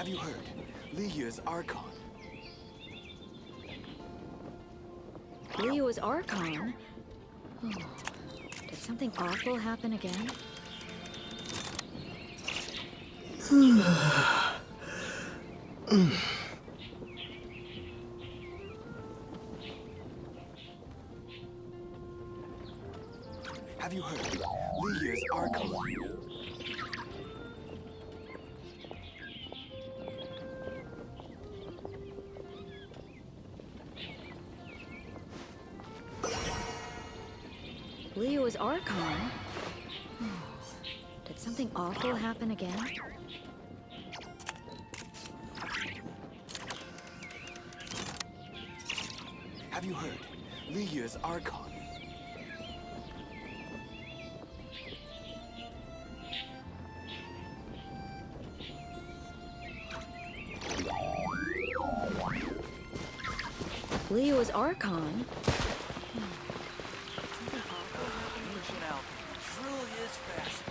Have you heard? Liyue's Archon. Liyue's Archon? Oh, did something awful happen again? Have you heard? Liyue's Archon. Liyue's Archon? Oh, did something awful happen again? Have you heard? Liyue's Archon. Liyue's Archon? Truly is fast.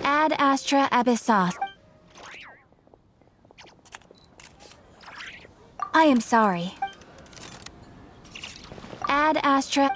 Ad Astra Abyssos. I am sorry. Ad Astra.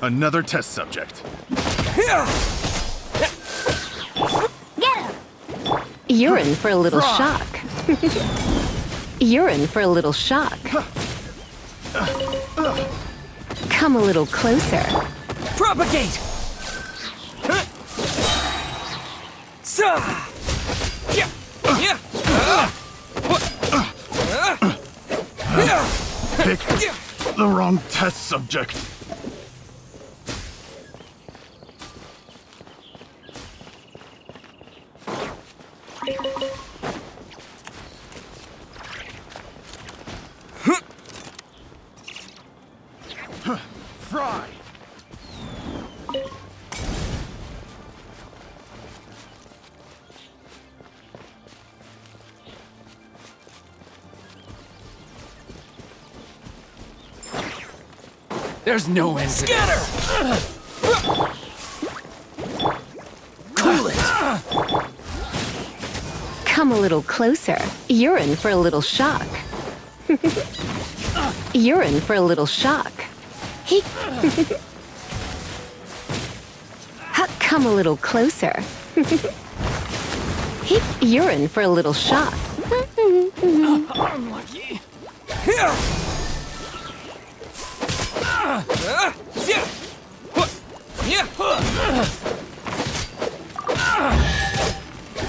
Another test subject. You're in for a little shock. You're in for a little shock. Come a little closer. Propagate! Pick the wrong test subject. Fry! There's no end to this. Cool it! Come a little closer. You're in for a little shock. You're in for a little shock. Come a little closer. You're in for a little shock. I'm lucky.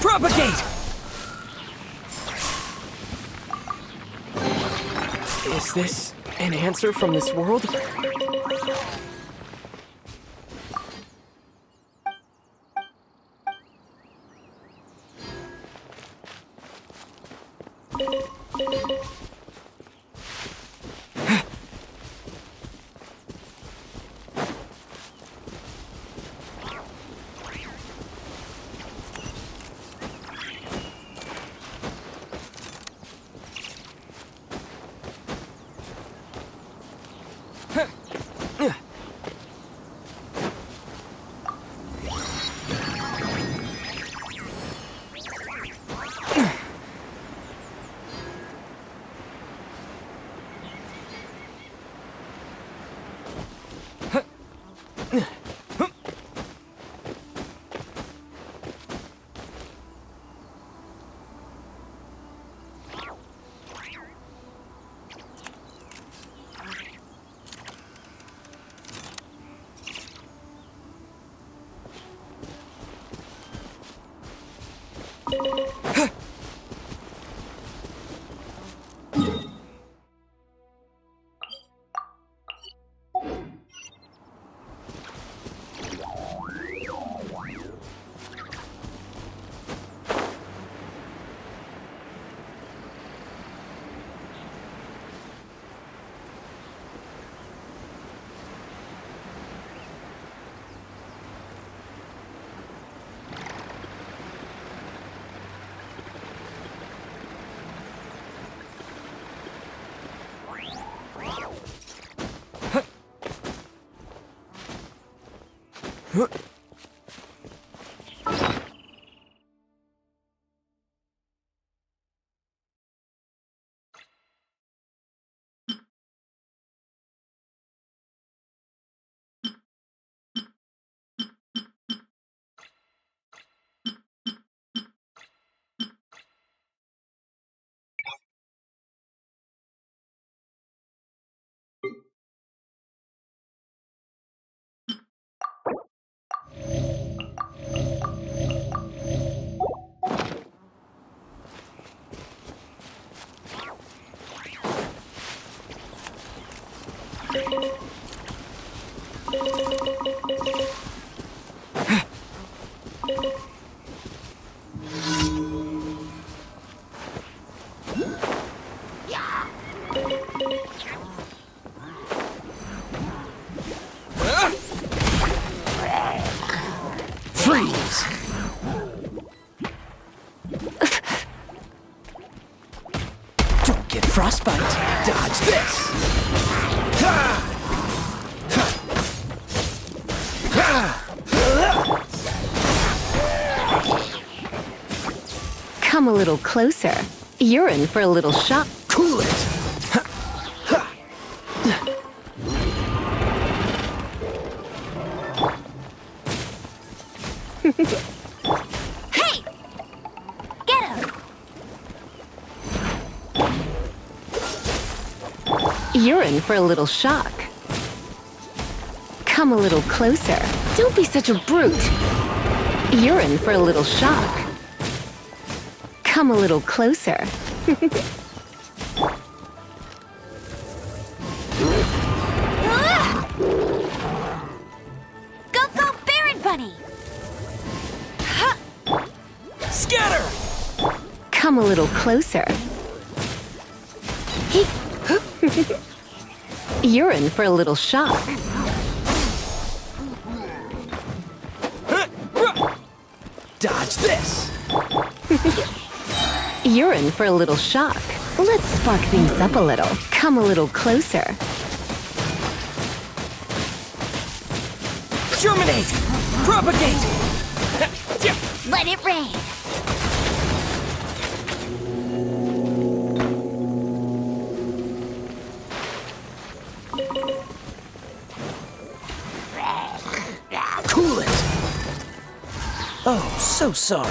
Propagate! Is this an answer from this world? Freeze! Don't get frostbite. Dodge this! Ha! Come a little closer. You're in for a little shock. Cool it! Hey! Get him! You're in for a little shock. Come a little closer. Don't be such a brute. You're in for a little shock. Come a little closer. Go, go, Baron Bunny! Scatter! Come a little closer. You're in for a little shock. Dodge this! You're in for a little shock. Let's spark things up a little. Come a little closer. Germinate! Propagate! Let it rain! Cool it! Oh, so sorry.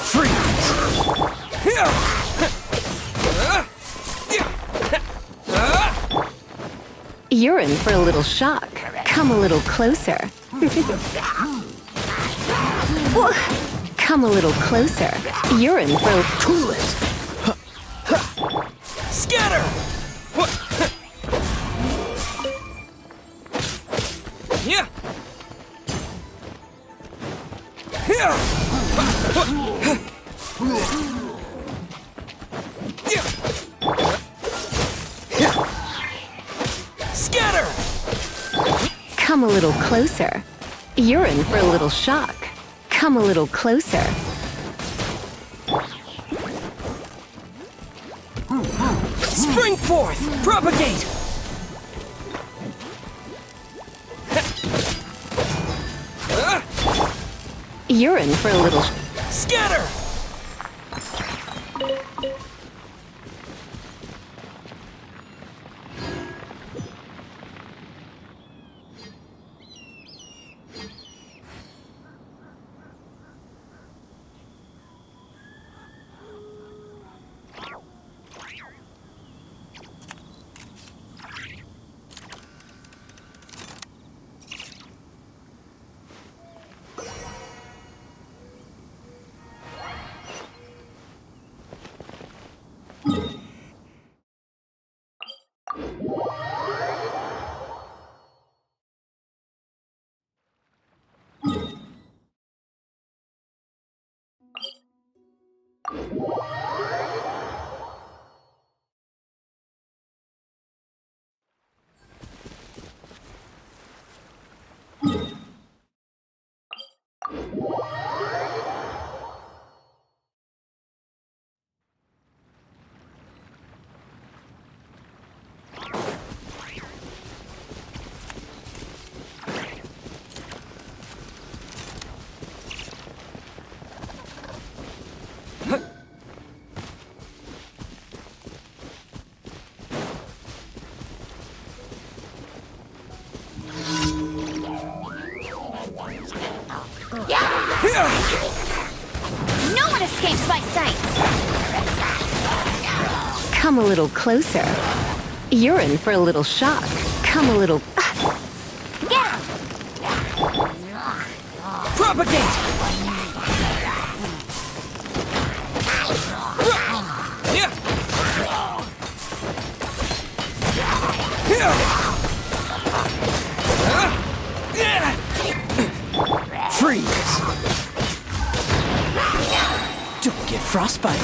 Freeze! You're in for a little shock. Come a little closer. Come a little closer. You're in for a... Cool it! Scatter! Yeah! Scatter! Come a little closer. You're in for a little shock. Come a little closer. Spring forth! Propagate! You're in for a little... Scatter! No one escapes my sights! Come a little closer. You're in for a little shock. Come a little... Get him! Propagate! Freeze! Don't get frostbite.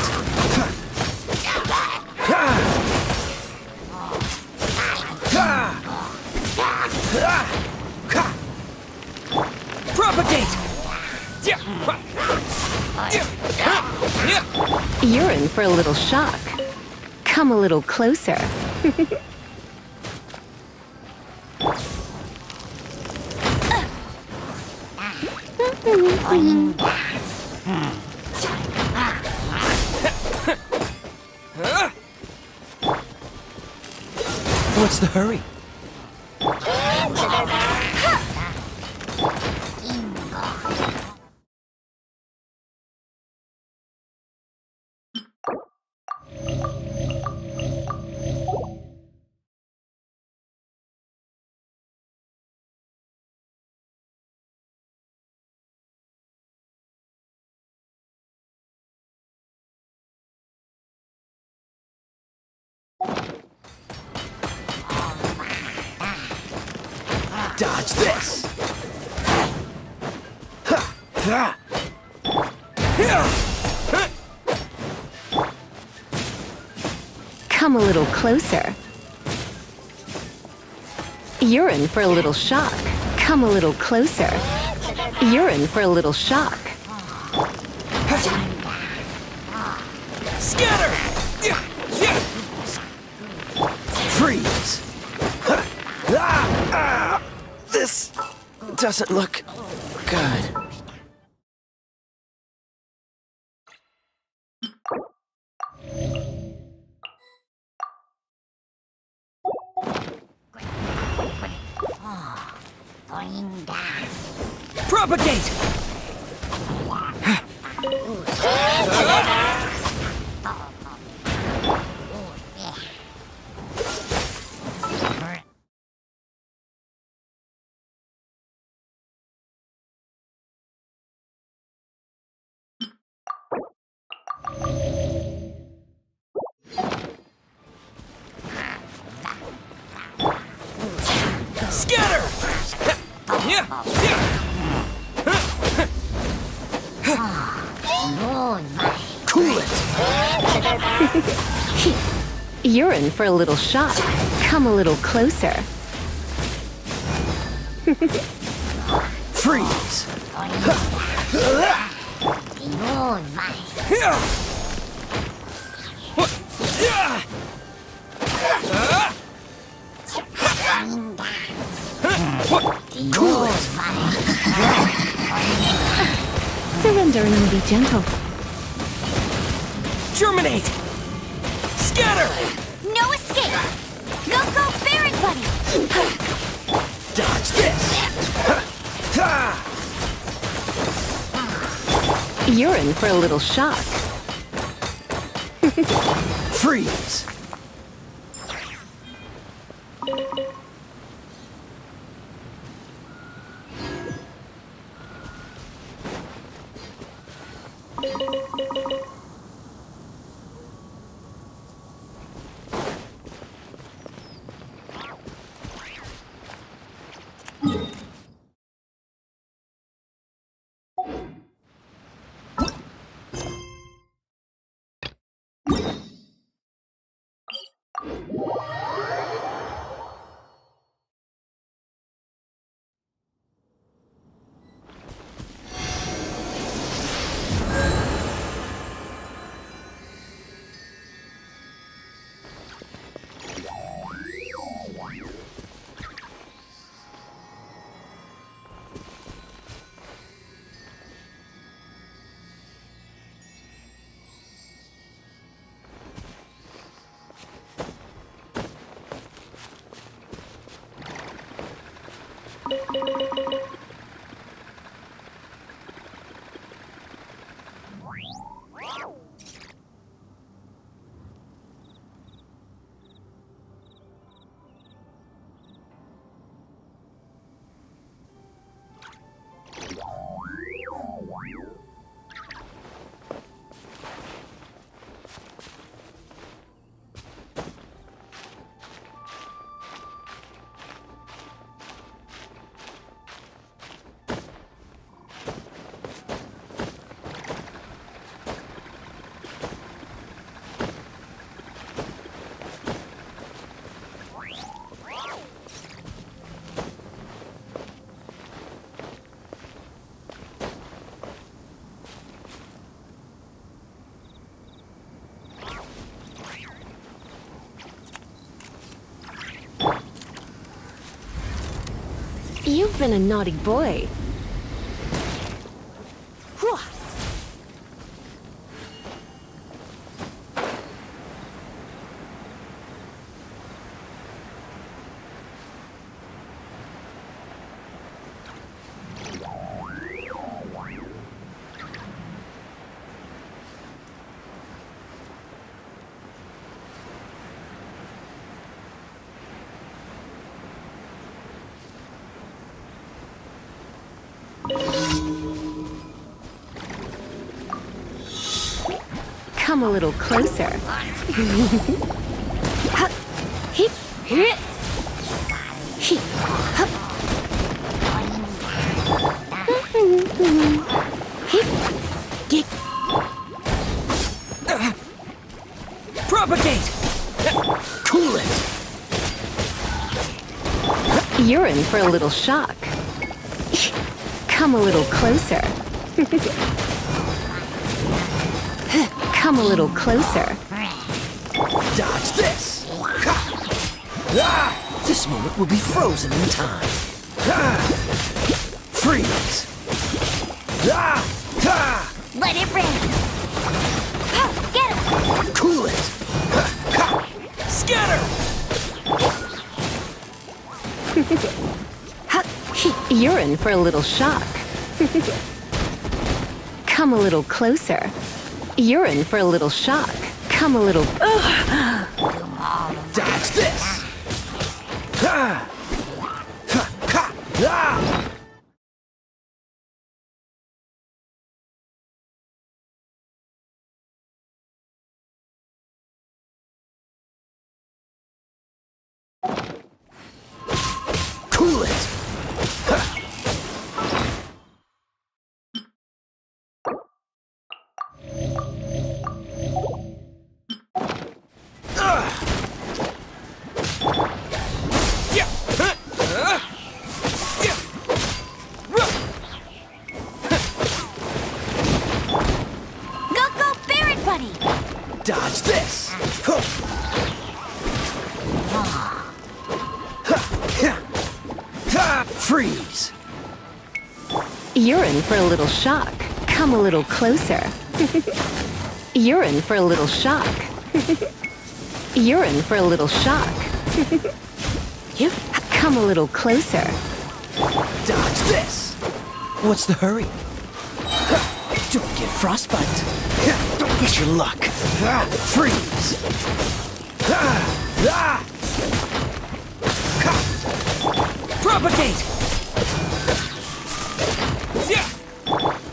Propagate! You're in for a little shock. Come a little closer. What's the hurry? Dodge this! Come a little closer. You're in for a little shock. Come a little closer. You're in for a little shock. Scatter! Freeze! This doesn't look good. Propagate! Scatter! Cool it! You're in for a little shock. Come a little closer. Freeze! Cool it! Surrender and be gentle. Germinate! Scatter! No escape! Go, go, Fairy Buddy! Dodge this! You're in for a little shock. Freeze! You've been a naughty boy. Come a little closer. Cool it! You're in for a little shock. Come a little closer. Come a little closer. Dodge this! This moment will be frozen in time. Freeze! Let it rain. Get him! Cool it! Scatter! You're in for a little shock. Come a little closer. You're in for a little shock. Come a little... Dodge this! Cool it! Go, go, Barret Bunny! Dodge this! Freeze! You're in for a little shock. Come a little closer. You're in for a little shock. You're in for a little shock. You come a little closer. Dodge this! What's the hurry? Don't get frostbite. Don't miss your luck. Freeze! Propagate!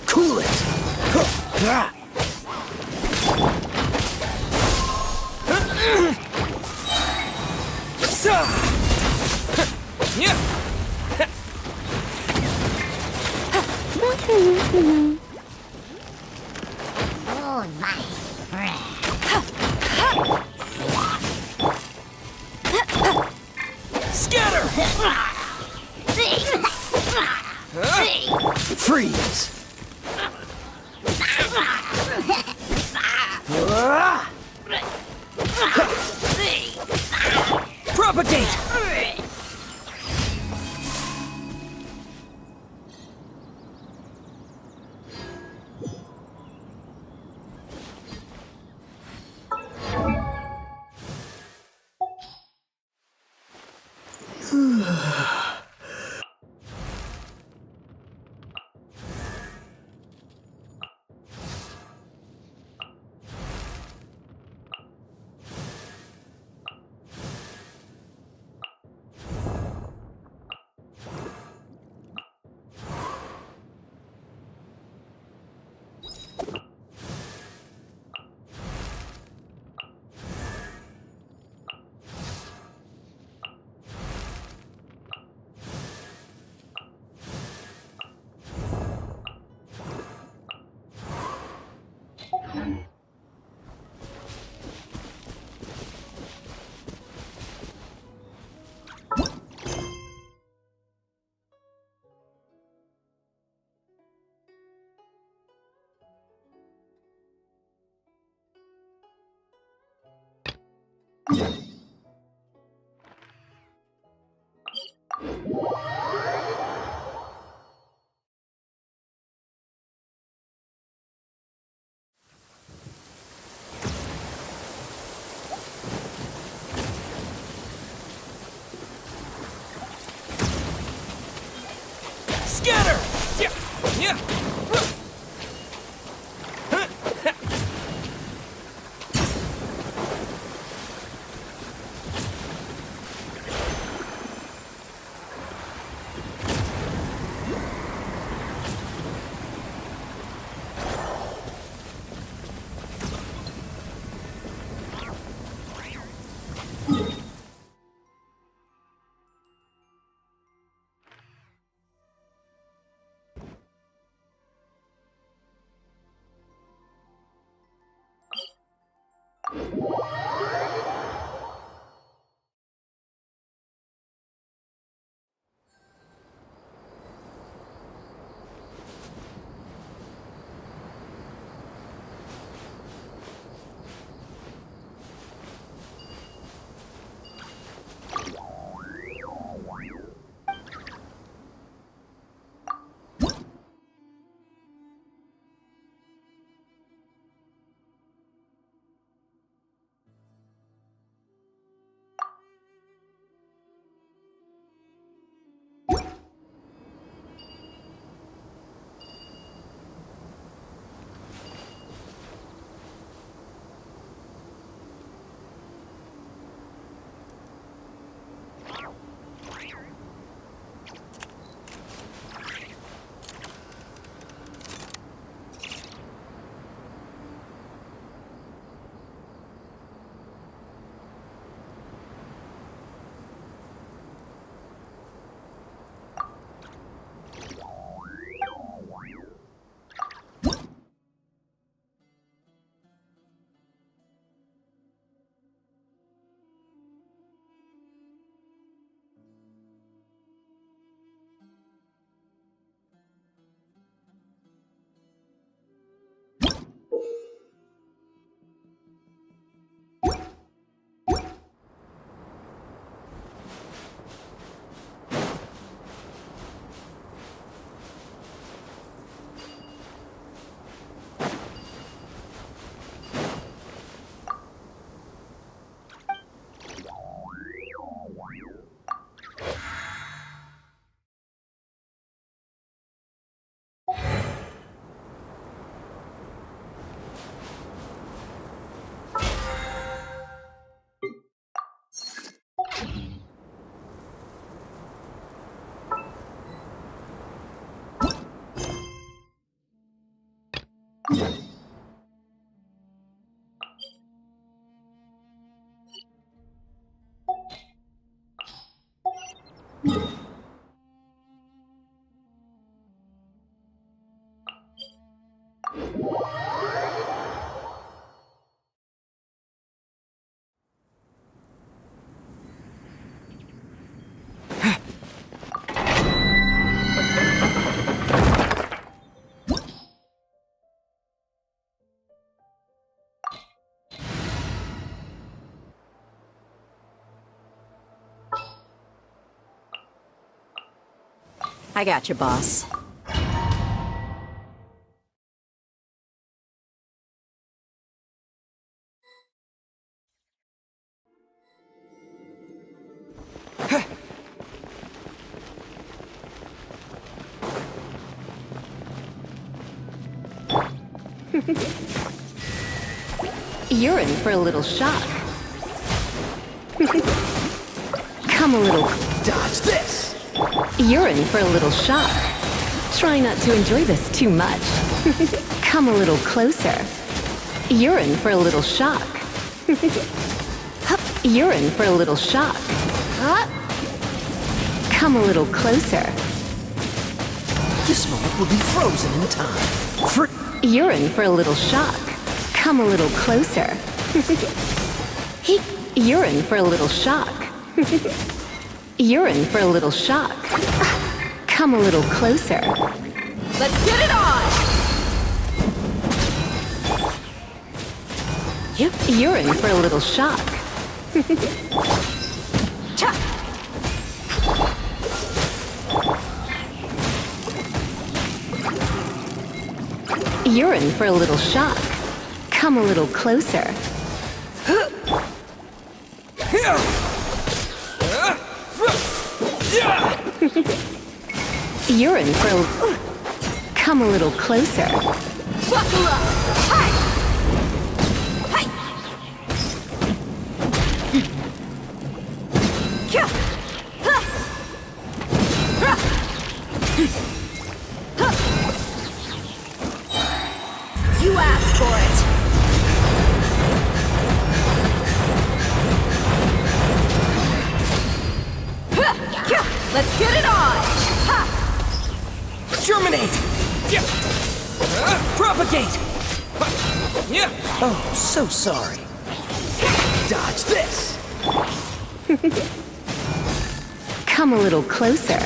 Cool it! Scatter! Freeze! Propagate! Scatter! I got you, boss. You're in for a little shock. Come a little... Dodge this! You're in for a little shock. Try not to enjoy this too much. Come a little closer. You're in for a little shock. You're in for a little shock. Come a little closer. This moment will be frozen in time. You're in for a little shock. Come a little closer. You're in for a little shock. You're in for a little shock. Come a little closer. Let's get it on! You're in for a little shock. You're in for a little shock. Come a little closer. You're in for a... Come a little closer. Buckle up! Hi! Hi! Kya! Ha! Ra! Ha! You asked for it! Ha! Kya! Let's get it on! Ha! Germinate! Propagate! Oh, so sorry. Dodge this! Come a little closer.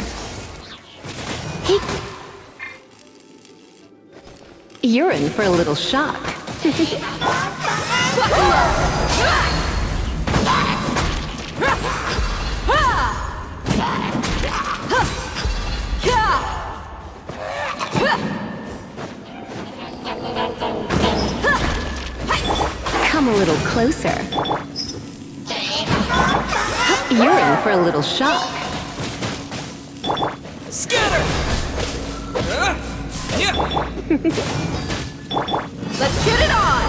You're in for a little shock. Come a little closer. You're in for a little shock. Scatter! Let's get it on!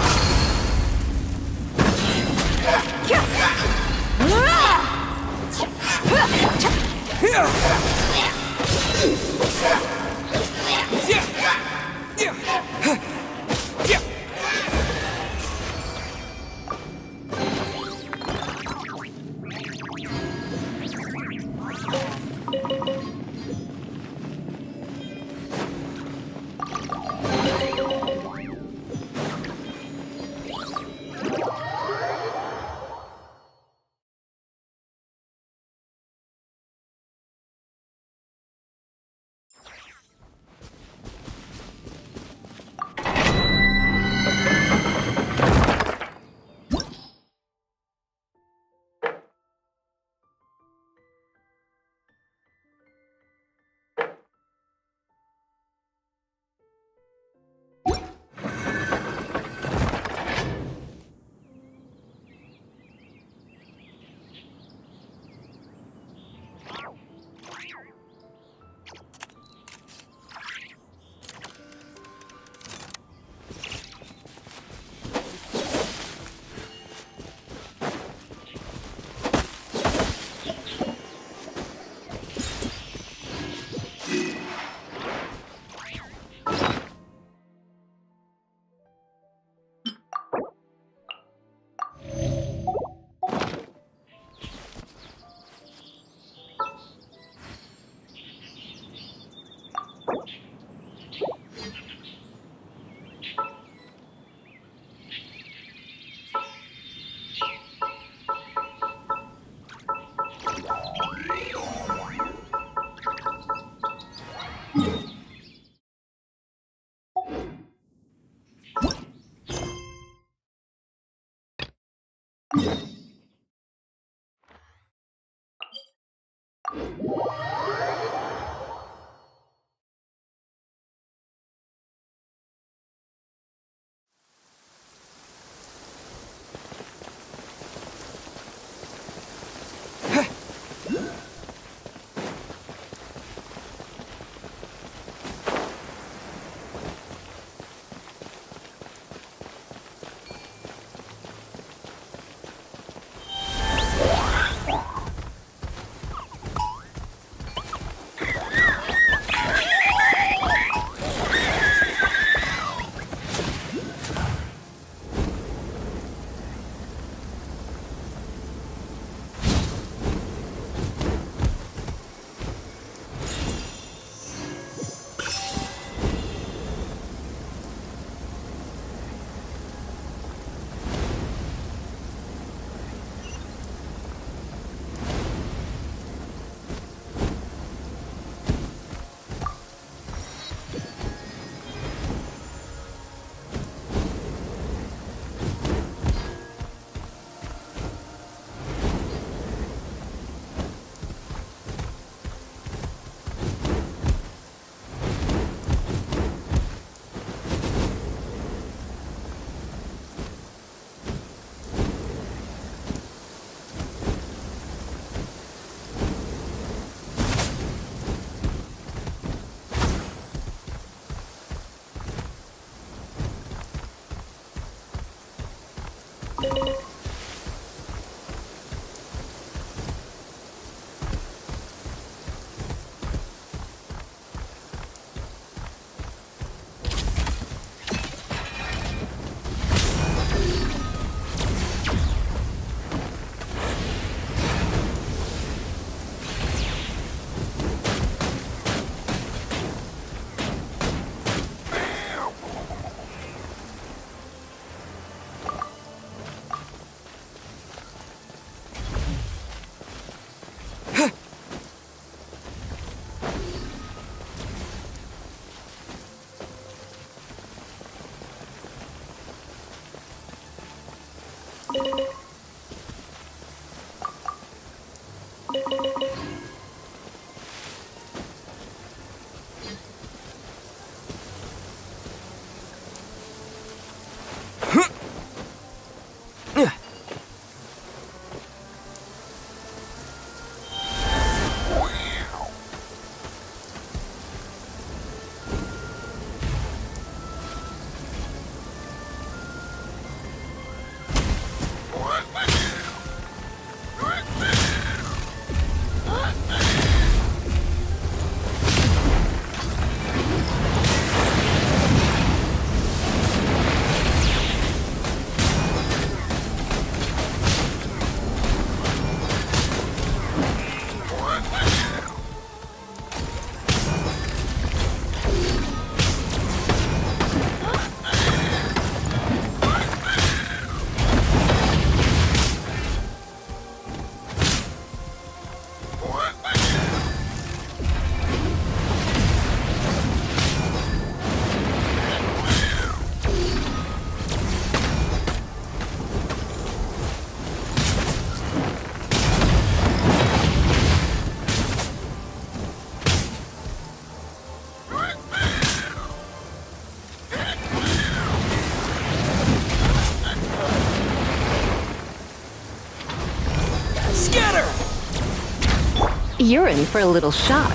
You're in for a little shock.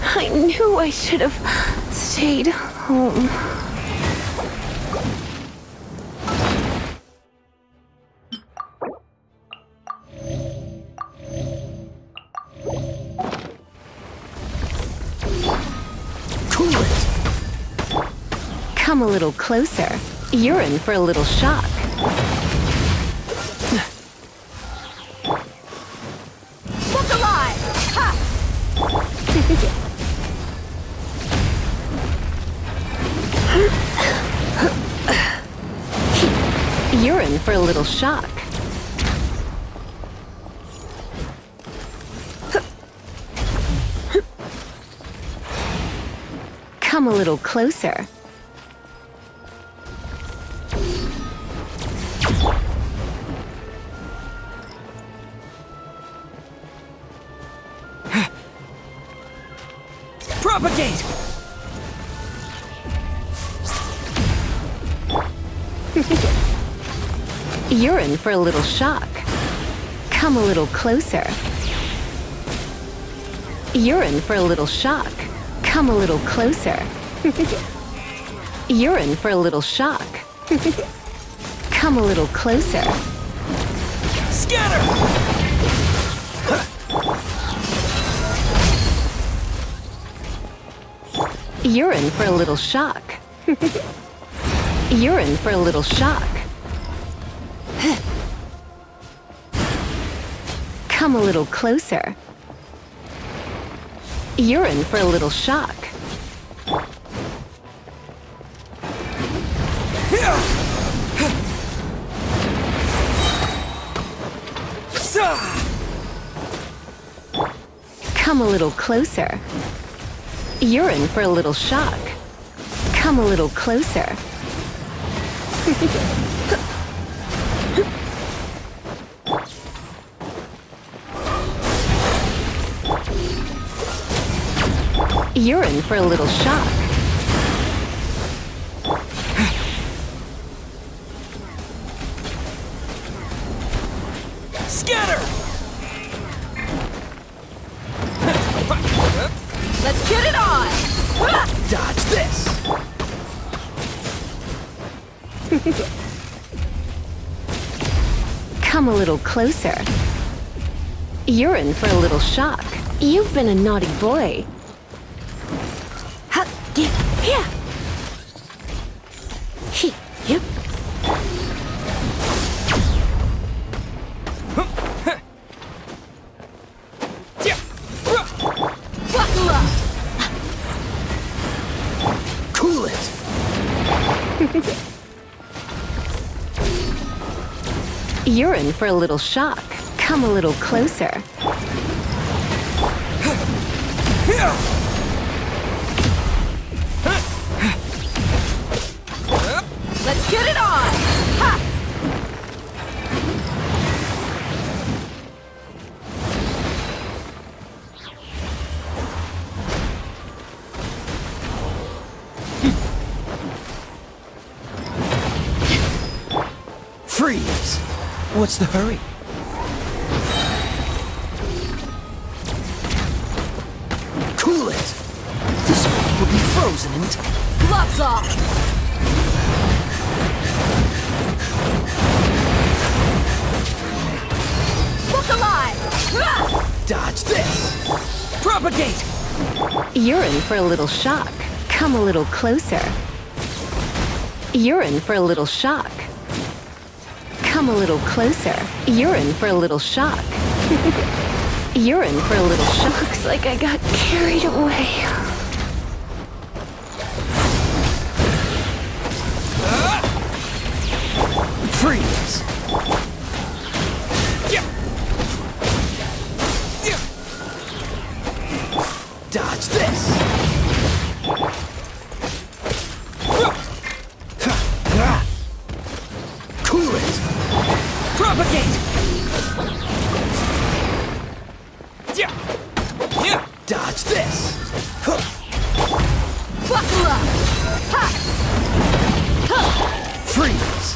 I knew I should have stayed home. Cool it! Come a little closer. You're in for a little shock. Look alive! Ha! You're in for a little shock. Come a little closer. Propagate! You're in for a little shock. Come a little closer. You're in for a little shock. Come a little closer. You're in for a little shock. Come a little closer. Scatter! You're in for a little shock. You're in for a little shock. Come a little closer. You're in for a little shock. Come a little closer. You're in for a little shock. Come a little closer. You're in for a little shock. Scatter! Let's get it on! Dodge this! Come a little closer. You're in for a little shock. You've been a naughty boy. Here! Yep. Buckle up! Cool it! You're in for a little shock. Come a little closer. Let's get it on! Ha! Freeze! What's the hurry? Cool it! This one will be frozen in time. Gloves off! Look alive! Ah! Dodge this! Propagate! You're in for a little shock. Come a little closer. You're in for a little shock. Come a little closer. You're in for a little shock. You're in for a little shock. Looks like I got carried away. Freeze! Dodge this! Cool it! Propagate! Dodge this! Buckle up! Ha! Freeze!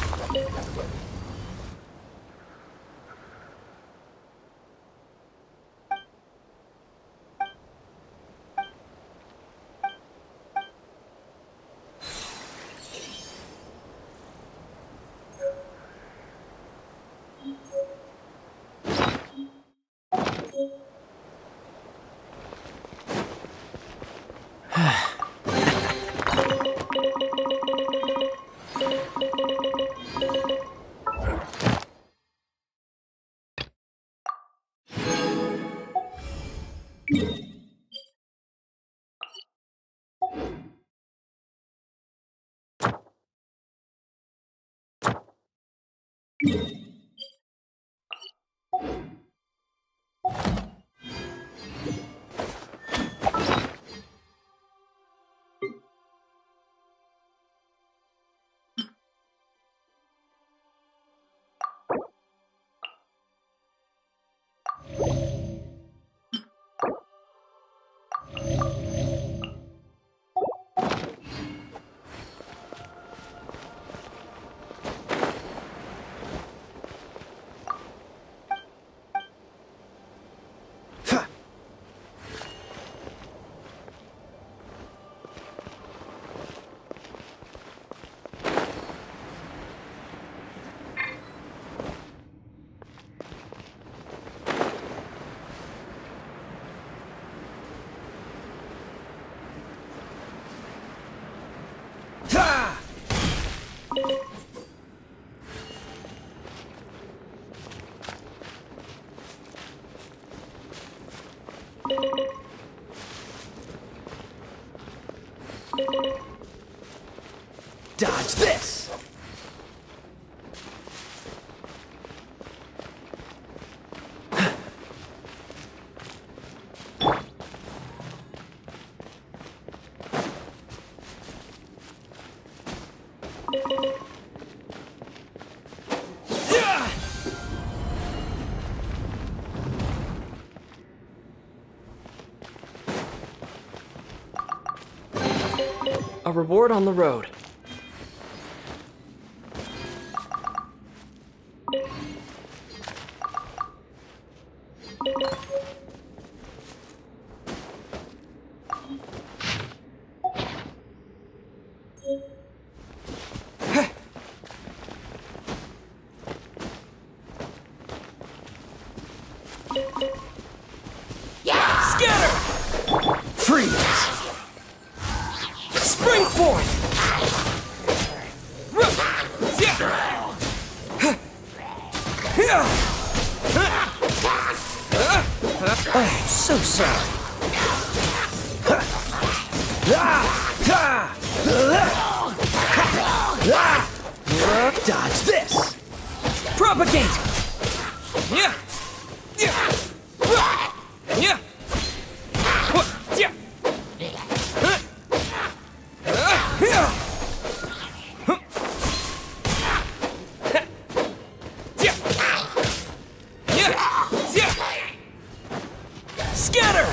A reward on the road. Scatter! Freeze! Spring forth! I'm so sorry. Dodge this! Propagate! Yeah! Yeah! Yeah! Scatter!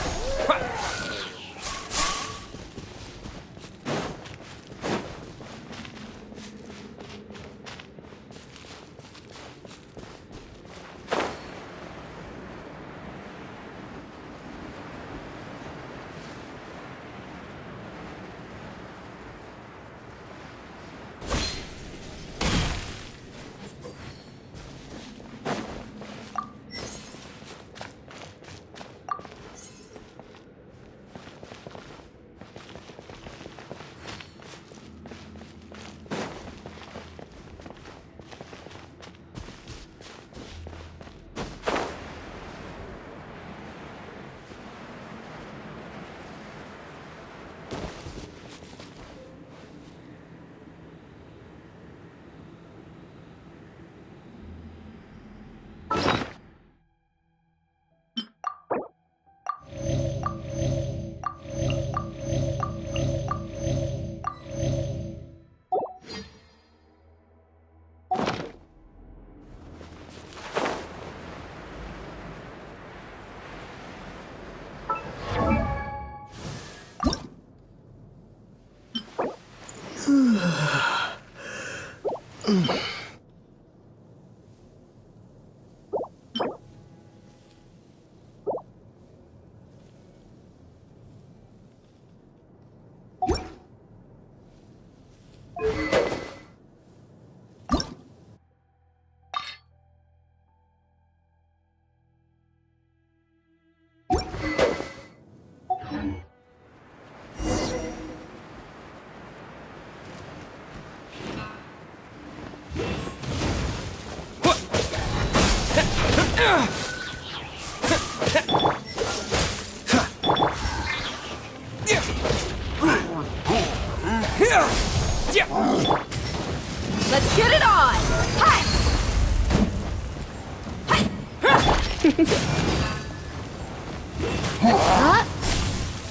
Let's get it on! Hi!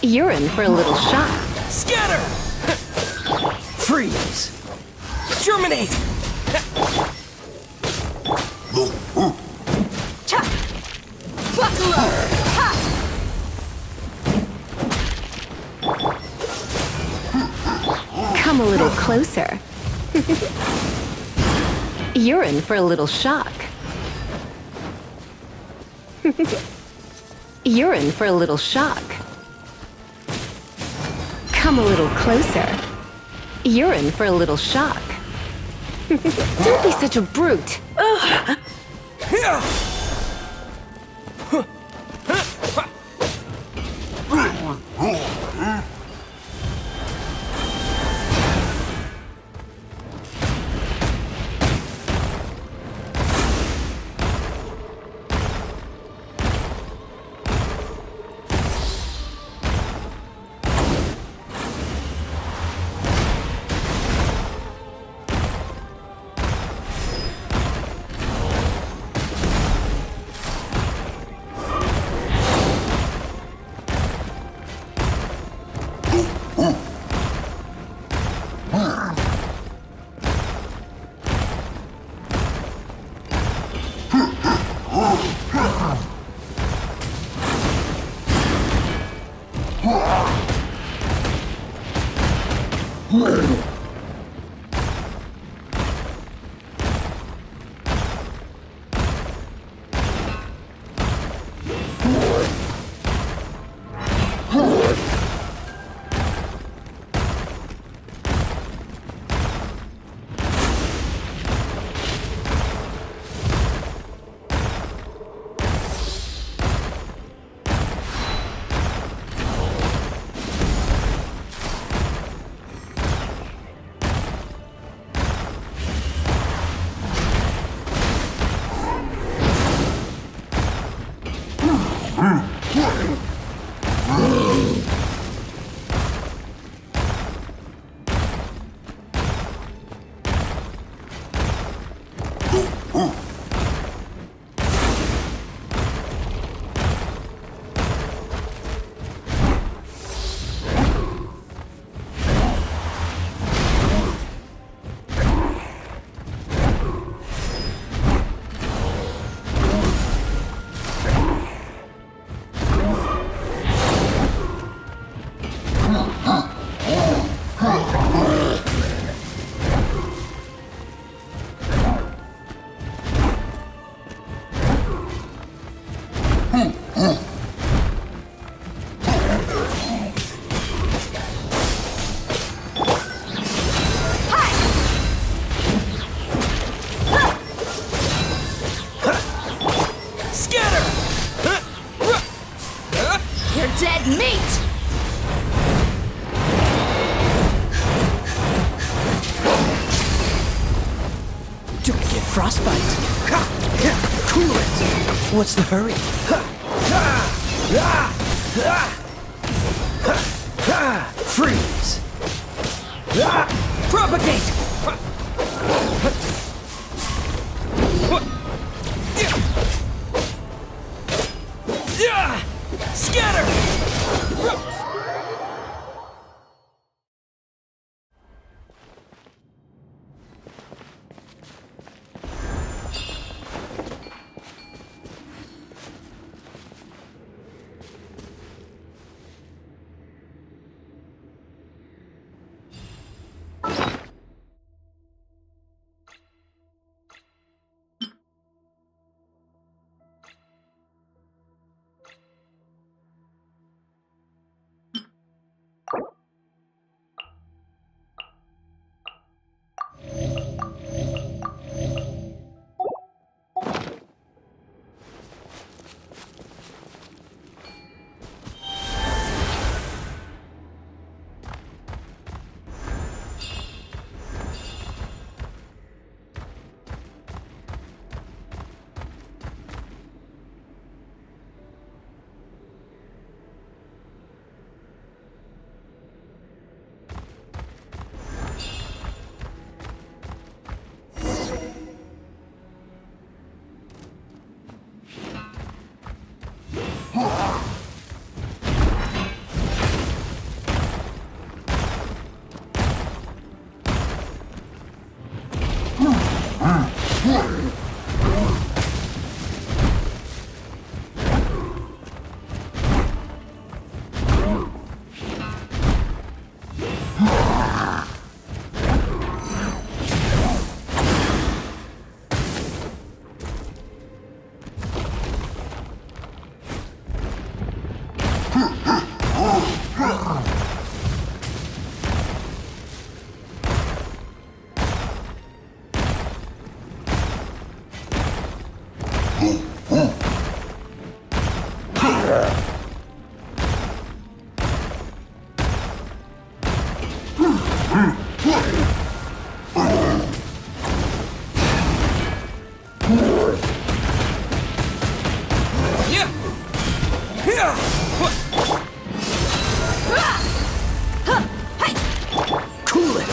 You're in for a little shock. Scatter! Freeze! Germinate! Cha! Buckle up! Ha! Come a little closer. You're in for a little shock. You're in for a little shock. Come a little closer. You're in for a little shock. Don't be such a brute. Meet! Don't get frostbite. Cool it. What's the hurry? Freeze. Propagate. Scatter. Cool it.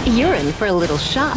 You're in for a little shock.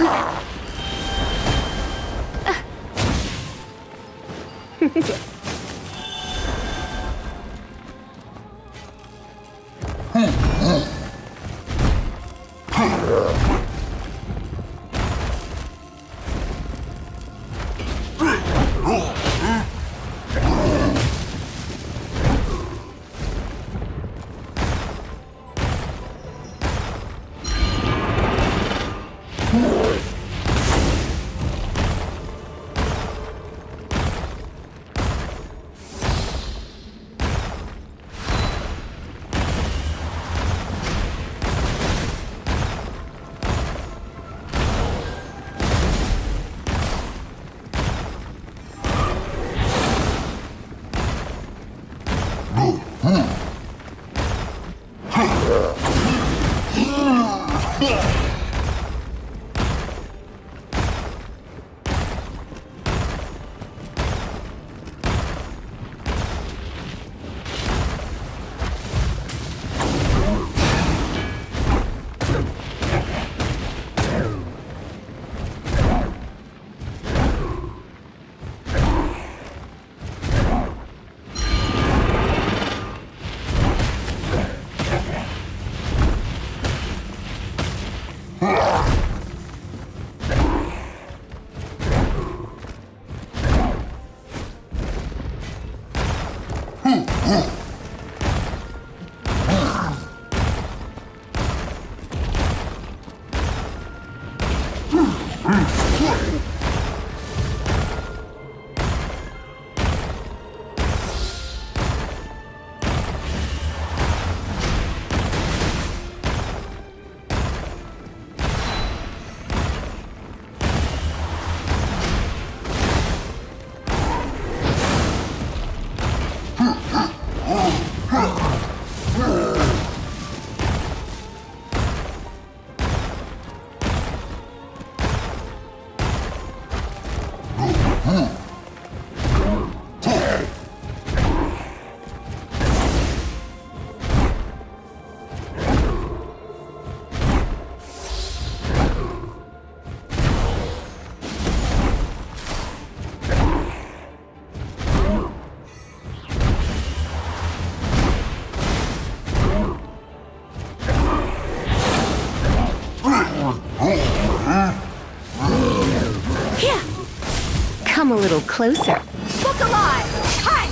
Come a little closer. Look alive! Hi!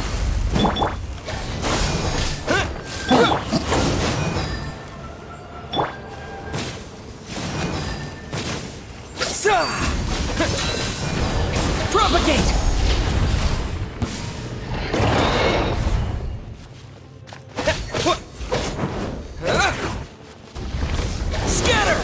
Propagate! Scatter!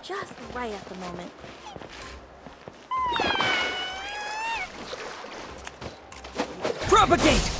just right at the moment. Propagate!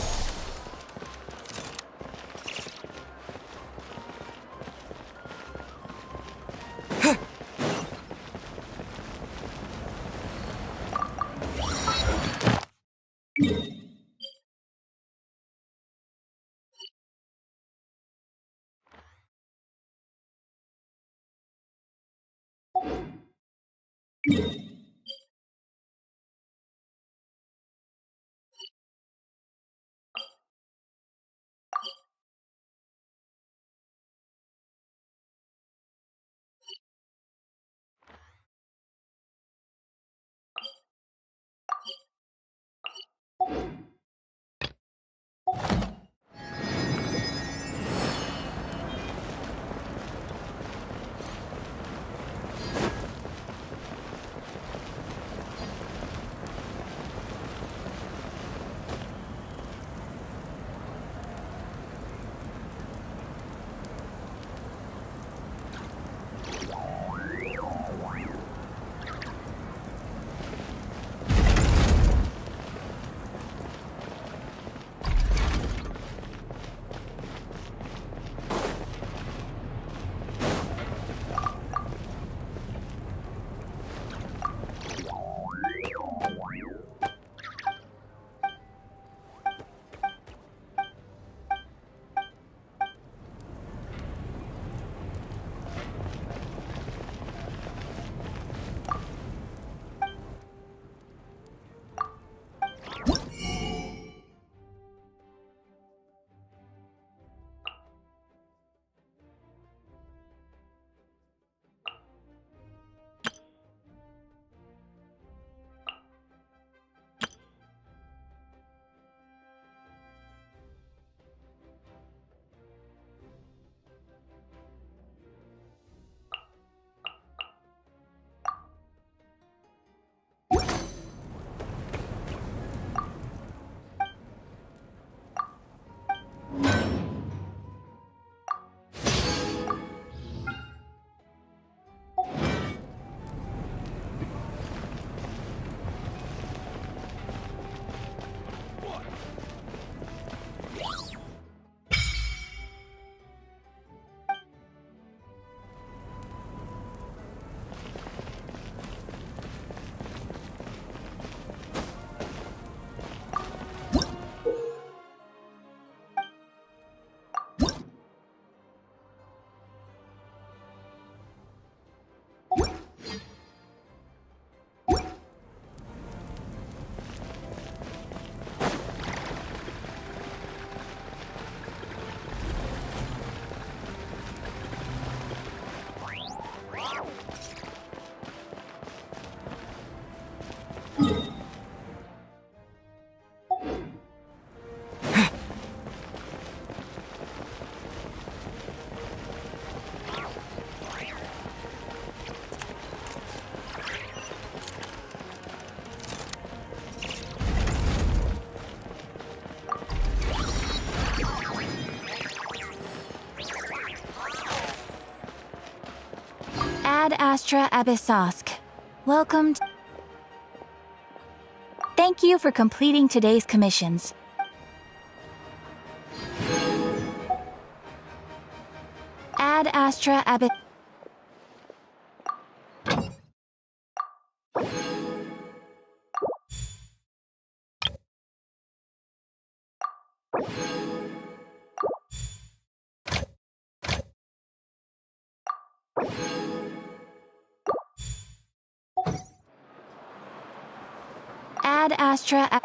Ad Astra Abyssosk. Welcome. Thank you for completing today's commissions. Ad Astra Abyss. Ad Astra.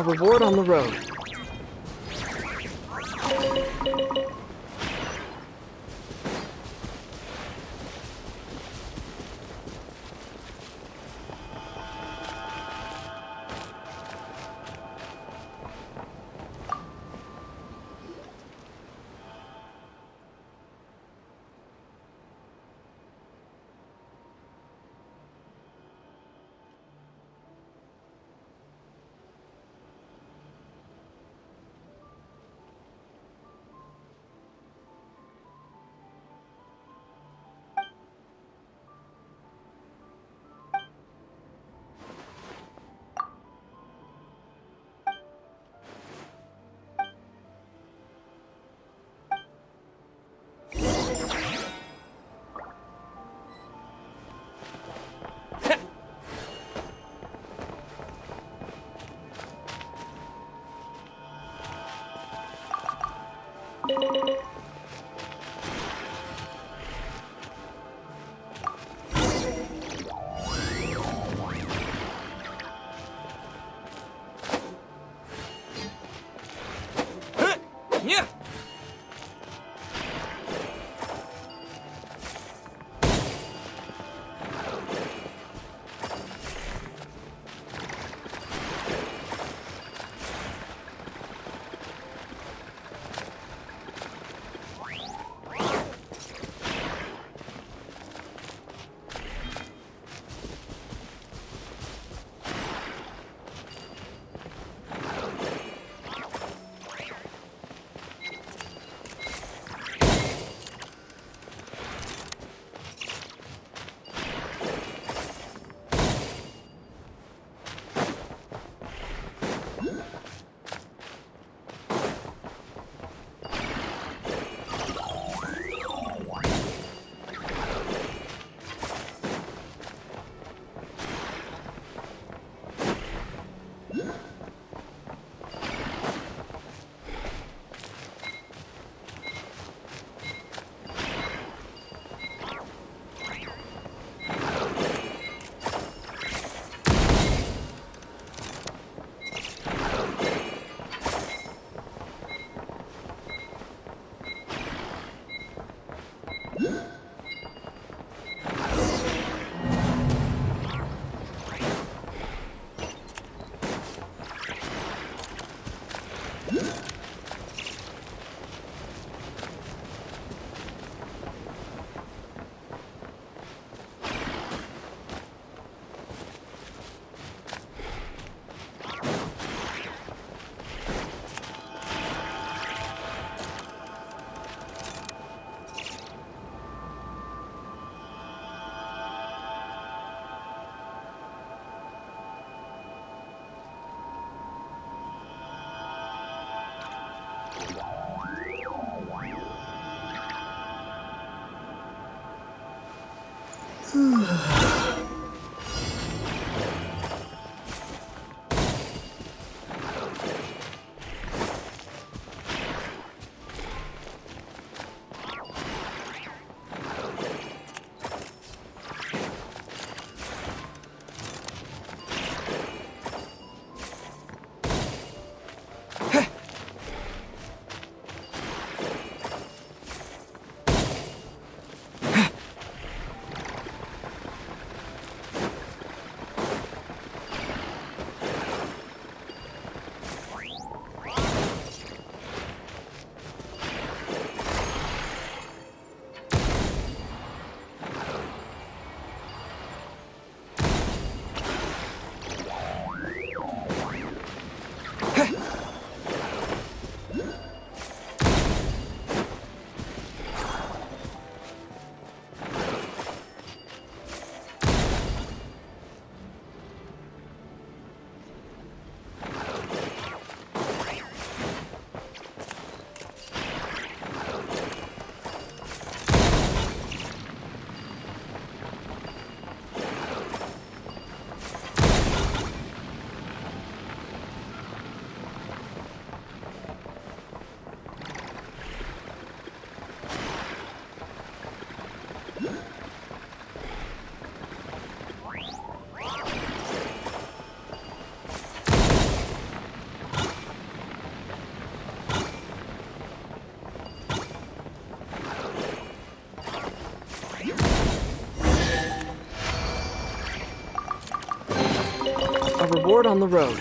Our reward on the road. Yeah. A reward on the road.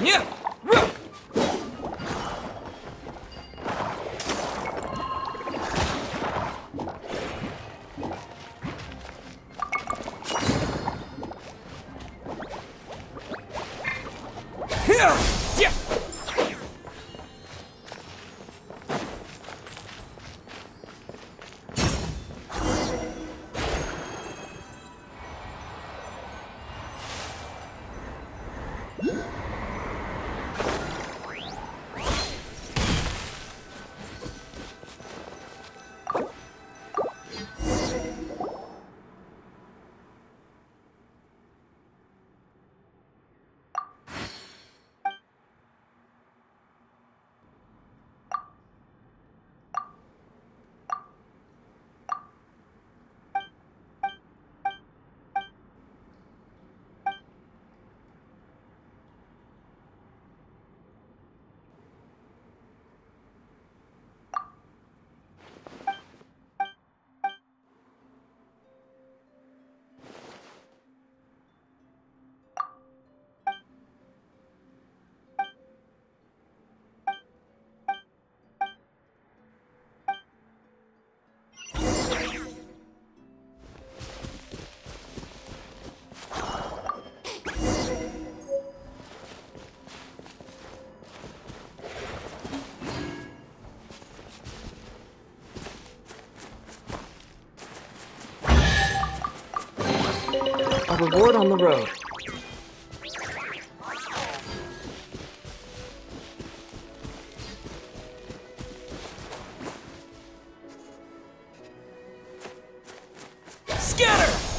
Yeah! Ruh! Yeah! Yeah! A reward on the road. Scatter!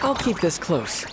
I'll keep this close.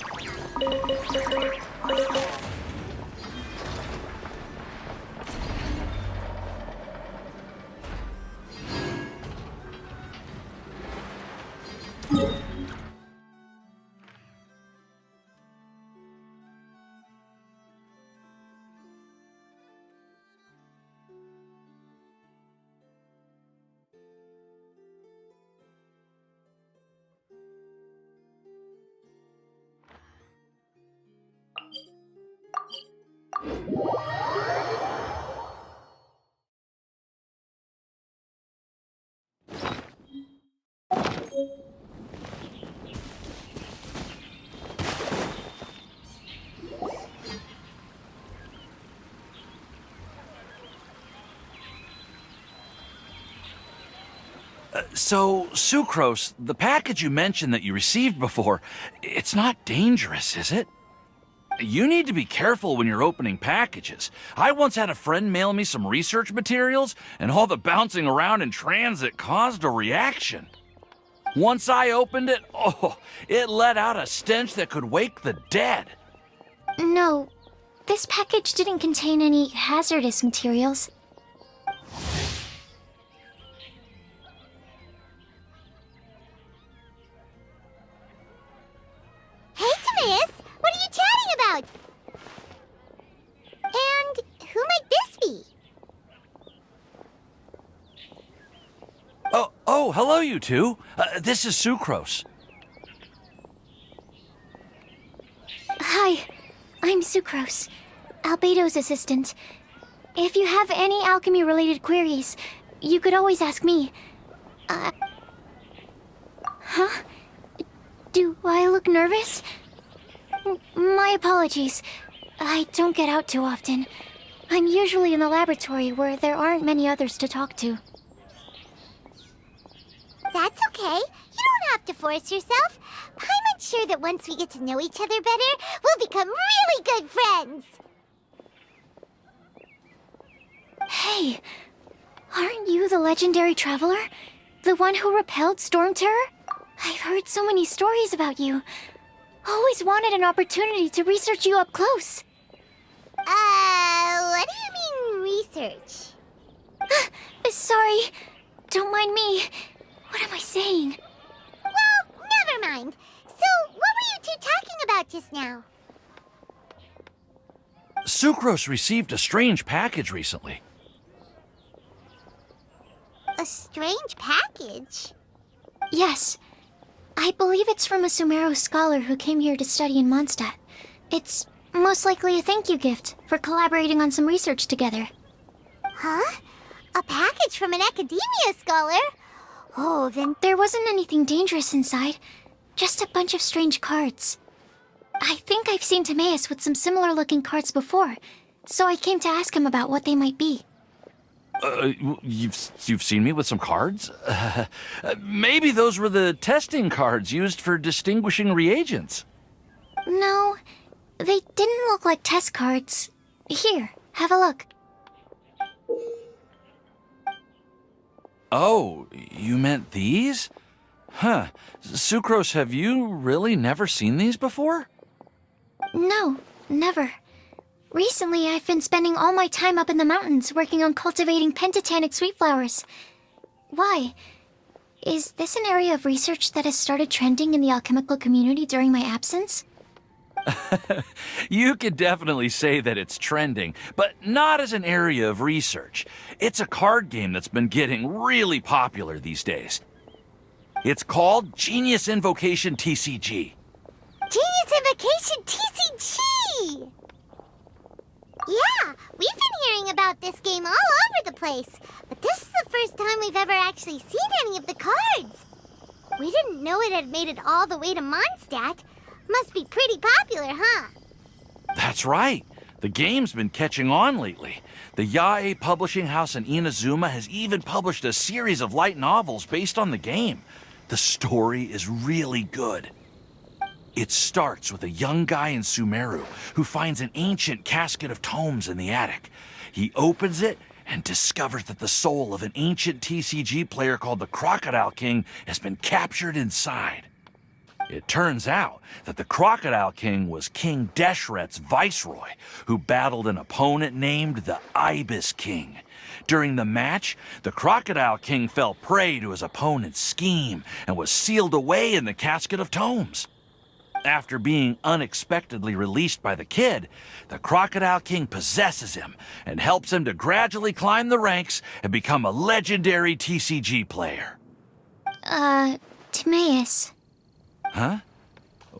So, Sucrose, the package you mentioned that you received before, it's not dangerous, is it? You need to be careful when you're opening packages. I once had a friend mail me some research materials, and all the bouncing around in transit caused a reaction. Once I opened it, it let out a stench that could wake the dead. No, this package didn't contain any hazardous materials. Hey, Timaeus! What are you chatting about? And who might this be? Oh, hello, you two. This is Sucrose. Hi, I'm Sucrose, Albedo's assistant. If you have any alchemy-related queries, you could always ask me. Huh? Do I look nervous? My apologies. I don't get out too often. I'm usually in the laboratory where there aren't many others to talk to. That's okay. You don't have to force yourself. I'm unsure that once we get to know each other better, we'll become really good friends. Hey, aren't you the legendary traveler? The one who repelled Storm Terror? I've heard so many stories about you. Always wanted an opportunity to research you up close. What do you mean, research? Sorry, don't mind me. What am I saying? Well, never mind. So, what were you two talking about just now? Sucrose received a strange package recently. A strange package? Yes. I believe it's from a Sumeru scholar who came here to study in Mondstadt. It's most likely a thank you gift for collaborating on some research together. Huh? A package from an academia scholar? Oh, then There wasn't anything dangerous inside, just a bunch of strange cards. I think I've seen Timaeus with some similar looking cards before, so I came to ask him about what they might be. You've seen me with some cards? Maybe those were the testing cards used for distinguishing reagents. No, they didn't look like test cards. Here, have a look. Oh, you meant these? Huh. Sucrose, have you really never seen these before? No, never. Recently, I've been spending all my time up in the mountains working on cultivating pentatonic sweet flowers. Why? Is this an area of research that has started trending in the alchemical community during my absence? You could definitely say that it's trending, but not as an area of research. It's a card game that's been getting really popular these days. It's called Genius Invocation TCG. Genius Invocation TCG! Yeah, we've been hearing about this game all over the place, but this is the first time we've ever actually seen any of the cards. We didn't know it had made it all the way to Mondstadt. Must be pretty popular, huh? That's right. The game's been catching on lately. The Yae publishing house in Inazuma has even published a series of light novels based on the game. The story is really good. It starts with a young guy in Sumeru who finds an ancient casket of tomes in the attic. He opens it and discovers that the soul of an ancient TCG player called the Crocodile King has been captured inside. It turns out that the Crocodile King was King Deshret's viceroy, who battled an opponent named the Ibis King. During the match, the Crocodile King fell prey to his opponent's scheme and was sealed away in the Casket of Tomes. After being unexpectedly released by the kid, the Crocodile King possesses him and helps him to gradually climb the ranks and become a legendary TCG player. Timaeus. Huh?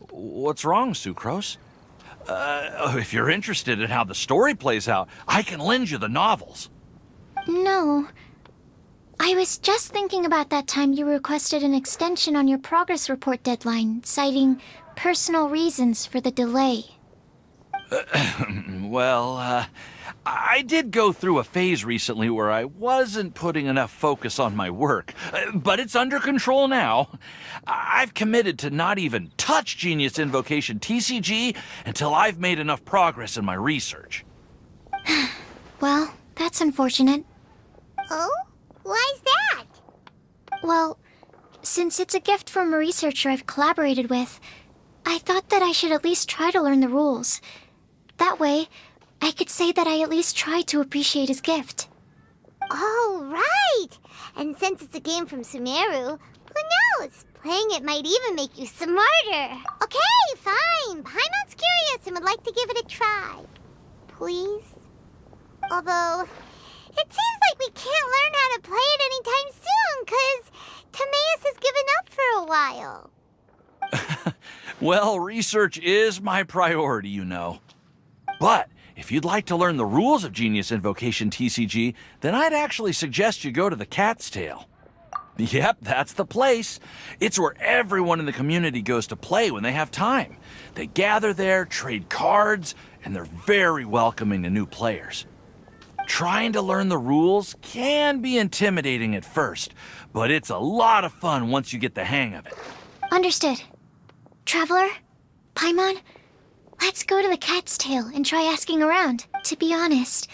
What's wrong, Sucrose? If you're interested in how the story plays out, I can lend you the novels. No. I was just thinking about that time you requested an extension on your progress report deadline, citing personal reasons for the delay. Well, I did go through a phase recently where I wasn't putting enough focus on my work, but it's under control now. I've committed to not even touch Genius Invocation TCG until I've made enough progress in my research. Well, that's unfortunate. Oh? Why's that? Well, since it's a gift from a researcher I've collaborated with, I thought that I should at least try to learn the rules. That way, I could say that I at least tried to appreciate his gift. Oh, right! And since it's a game from Sumeru, who knows? Playing it might even make you smarter. Okay, fine. Paimon's curious and would like to give it a try. Please? Although, it seems like we can't learn how to play it anytime soon, 'cause Timaeus has given up for a while. Well, research is my priority, you know. But if you'd like to learn the rules of Genius Invocation TCG, then I'd actually suggest you go to the Cat's Tail. Yep, that's the place. It's where everyone in the community goes to play when they have time. They gather there, trade cards, and they're very welcoming to new players. Trying to learn the rules can be intimidating at first, but it's a lot of fun once you get the hang of it. Understood. Traveler? Paimon? Let's go to the Cat's Tail and try asking around. To be honest,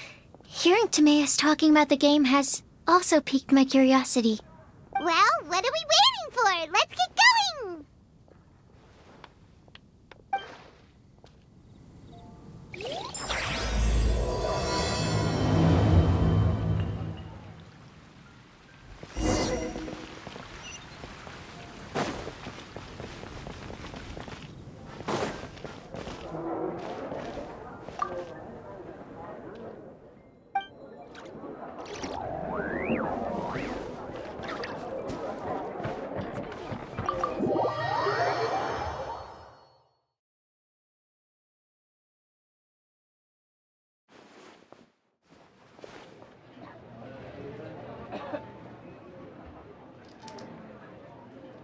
hearing Timaeus talking about the game has also piqued my curiosity. Well, what are we waiting for? Let's get going!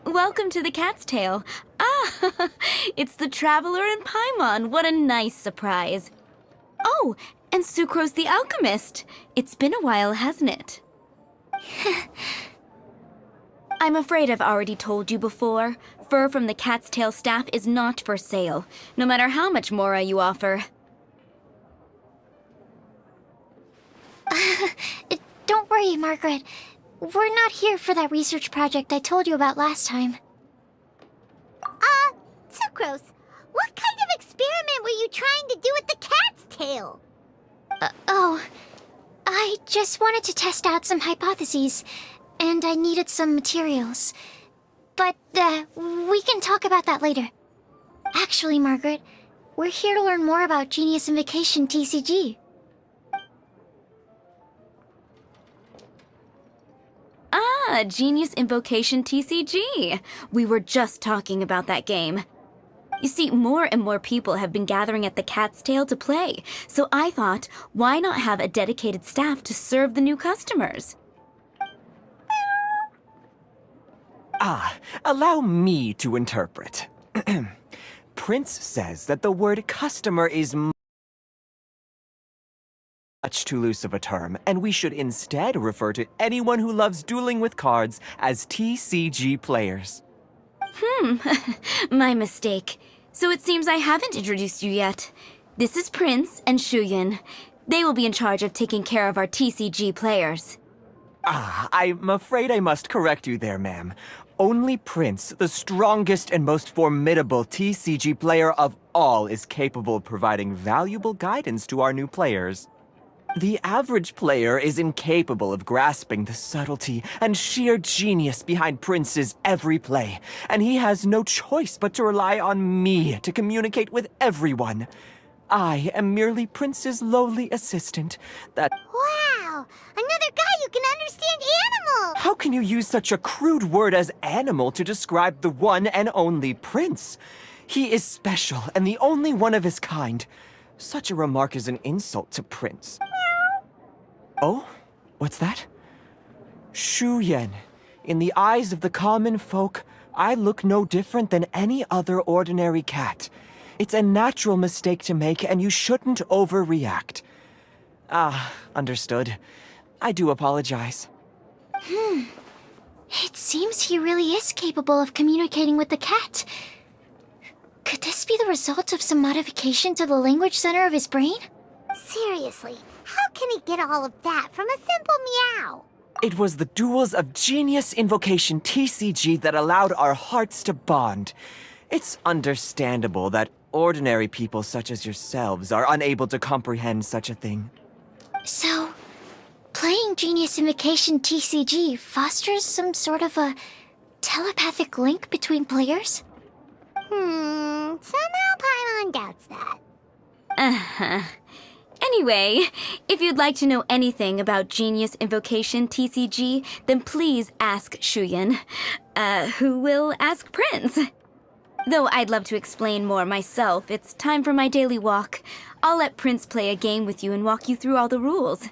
Welcome to the Cat's Tail. Ah, it's the Traveler and Paimon. What a nice surprise. Oh, and Sucrose the Alchemist. It's been a while, hasn't it? I'm afraid I've already told you before. Fur from the Cat's Tail staff is not for sale, no matter how much Mora you offer. Don't worry, Margaret. We're not here for that research project I told you about last time. Sucrose, what kind of experiment were you trying to do with the Cat's Tail? I just wanted to test out some hypotheses, and I needed some materials. But, we can talk about that later. Actually, Margaret, we're here to learn more about Genius Invocation TCG. Ah, Genius Invocation TCG. We were just talking about that game. You see, more and more people have been gathering at the Cat's Tail to play, so I thought, why not have a dedicated staff to serve the new customers? Allow me to interpret. Prince says that the word customer is much too loose of a term, and we should instead refer to anyone who loves dueling with cards as TCG players. My mistake. So it seems I haven't introduced you yet. This is Prince and Shuyin. They will be in charge of taking care of our TCG players. I'm afraid I must correct you there, ma'am. Only Prince, the strongest and most formidable TCG player of all, is capable of providing valuable guidance to our new players. The average player is incapable of grasping the subtlety and sheer genius behind Prince's every play, and he has no choice but to rely on me to communicate with everyone. I am merely Prince's lowly assistant that— Wow! Another guy who can understand animals! How can you use such a crude word as animal to describe the one and only Prince? He is special and the only one of his kind. Such a remark is an insult to Prince. Oh? What's that? Shu Yan. In the eyes of the common folk, I look no different than any other ordinary cat. It's a natural mistake to make, and you shouldn't overreact. Ah, understood. I do apologize. It seems he really is capable of communicating with the cat. Could this be the result of some modification to the language center of his brain? Seriously, how can he get all of that from a simple meow? It was the duels of Genius Invocation TCG that allowed our hearts to bond. It's understandable that ordinary people such as yourselves are unable to comprehend such a thing. So, playing Genius Invocation TCG fosters some sort of a telepathic link between players? Somehow Paimon doubts that. Uh-huh. Anyway, if you'd like to know anything about Genius Invocation TCG, then please ask Shuyan, who will ask Prince. Though I'd love to explain more myself, it's time for my daily walk. I'll let Prince play a game with you and walk you through all the rules.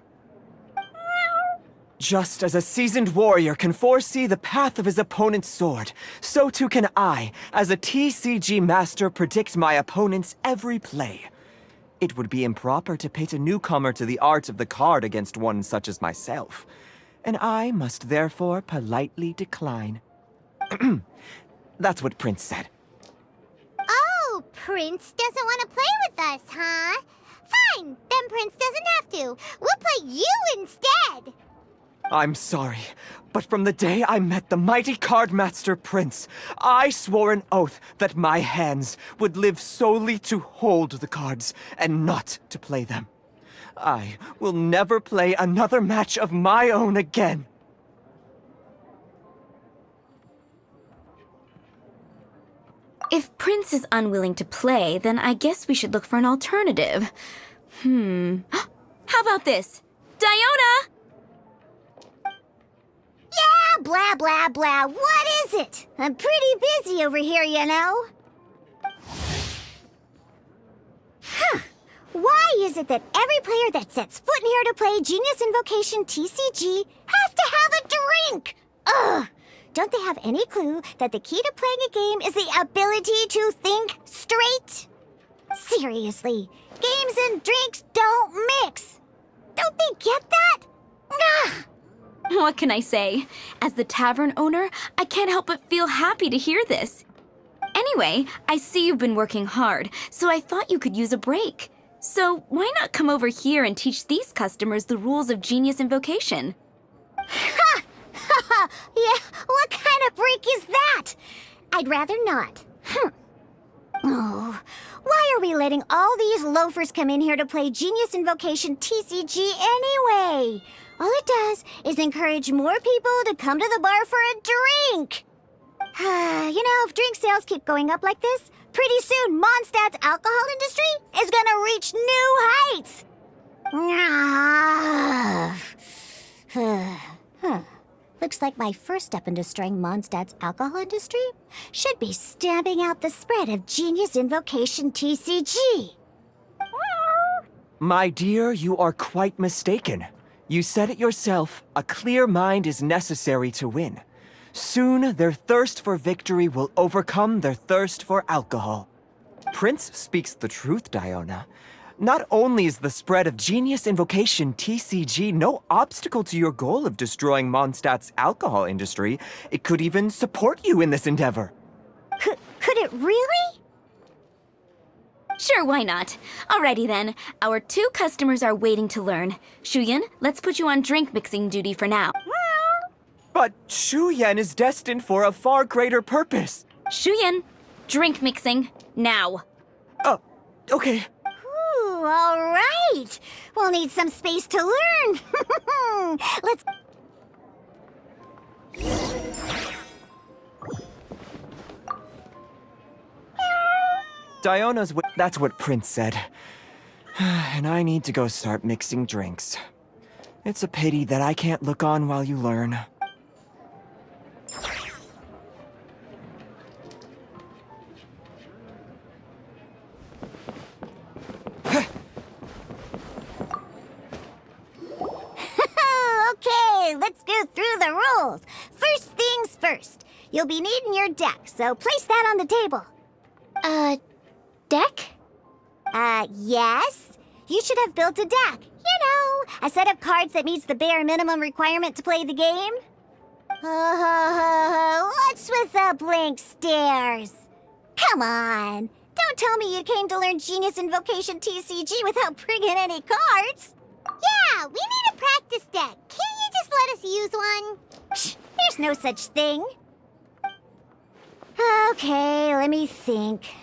Just as a seasoned warrior can foresee the path of his opponent's sword, so too can I, as a TCG master, predict my opponent's every play. It would be improper to pit a newcomer to the art of the card against one such as myself, and I must therefore politely decline. That's what Prince said. Oh, Prince doesn't want to play with us, huh? Fine, then Prince doesn't have to. We'll play you instead. I'm sorry, but from the day I met the mighty card master Prince, I swore an oath that my hands would live solely to hold the cards and not to play them. I will never play another match of my own again. If Prince is unwilling to play, then I guess we should look for an alternative. How about this? Diona! Yeah, blah, blah, blah. What is it? I'm pretty busy over here, you know. Why is it that every player that sets foot in here to play Genius Invocation TCG has to have a drink? Ugh! Don't they have any clue that the key to playing a game is the ability to think straight? Seriously, games and drinks don't mix. Don't they get that? Ugh! What can I say? As the tavern owner, I can't help but feel happy to hear this. Anyway, I see you've been working hard, so I thought you could use a break. So why not come over here and teach these customers the rules of Genius Invocation? Ha! Ha! Yeah, what kind of break is that? I'd rather not. Oh, why are we letting all these loafers come in here to play Genius Invocation TCG anyway? All it does is encourage more people to come to the bar for a drink. You know, if drink sales keep going up like this, pretty soon Mondstadt's alcohol industry is gonna reach new heights. Looks like my first step in destroying Mondstadt's alcohol industry should be stamping out the spread of Genius Invocation TCG. My dear, you are quite mistaken. You said it yourself, a clear mind is necessary to win. Soon, their thirst for victory will overcome their thirst for alcohol. Prince speaks the truth, Diona. Not only is the spread of Genius Invocation TCG no obstacle to your goal of destroying Mondstadt's alcohol industry, it could even support you in this endeavor. Could it really? Sure, why not? Alrighty then, our 2 customers are waiting to learn. Shuyan, let's put you on drink mixing duty for now. But Shuyan is destined for a far greater purpose. Shuyan, drink mixing, now. Oh, okay. Ooh, all right. We'll need some space to learn. Let's... That's what Prince said. And I need to go start mixing drinks. It's a pity that I can't look on while you learn. Okay, let's go through the rules. First things first. You'll be needing your deck, so place that on the table. Deck? Yes. You should have built a deck. You know, a set of cards that meets the bare minimum requirement to play the game. What's with the blank stares? Come on. Don't tell me you came to learn Genius Invocation TCG without bringing any cards. Yeah, we need a practice deck. Can't you just let us use one? Psh, there's no such thing. Okay, let me think.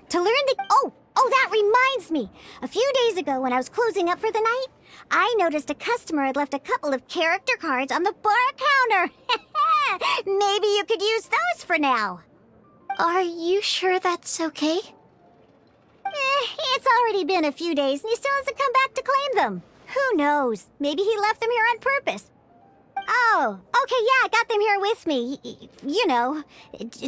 To learn the... Oh, that reminds me. A few days ago when I was closing up for the night, I noticed a customer had left a couple of character cards on the bar counter. Maybe you could use those for now. Are you sure that's okay? It's already been a few days and he still hasn't come back to claim them. Who knows? Maybe he left them here on purpose. Oh, okay, yeah, I got them here with me. You know,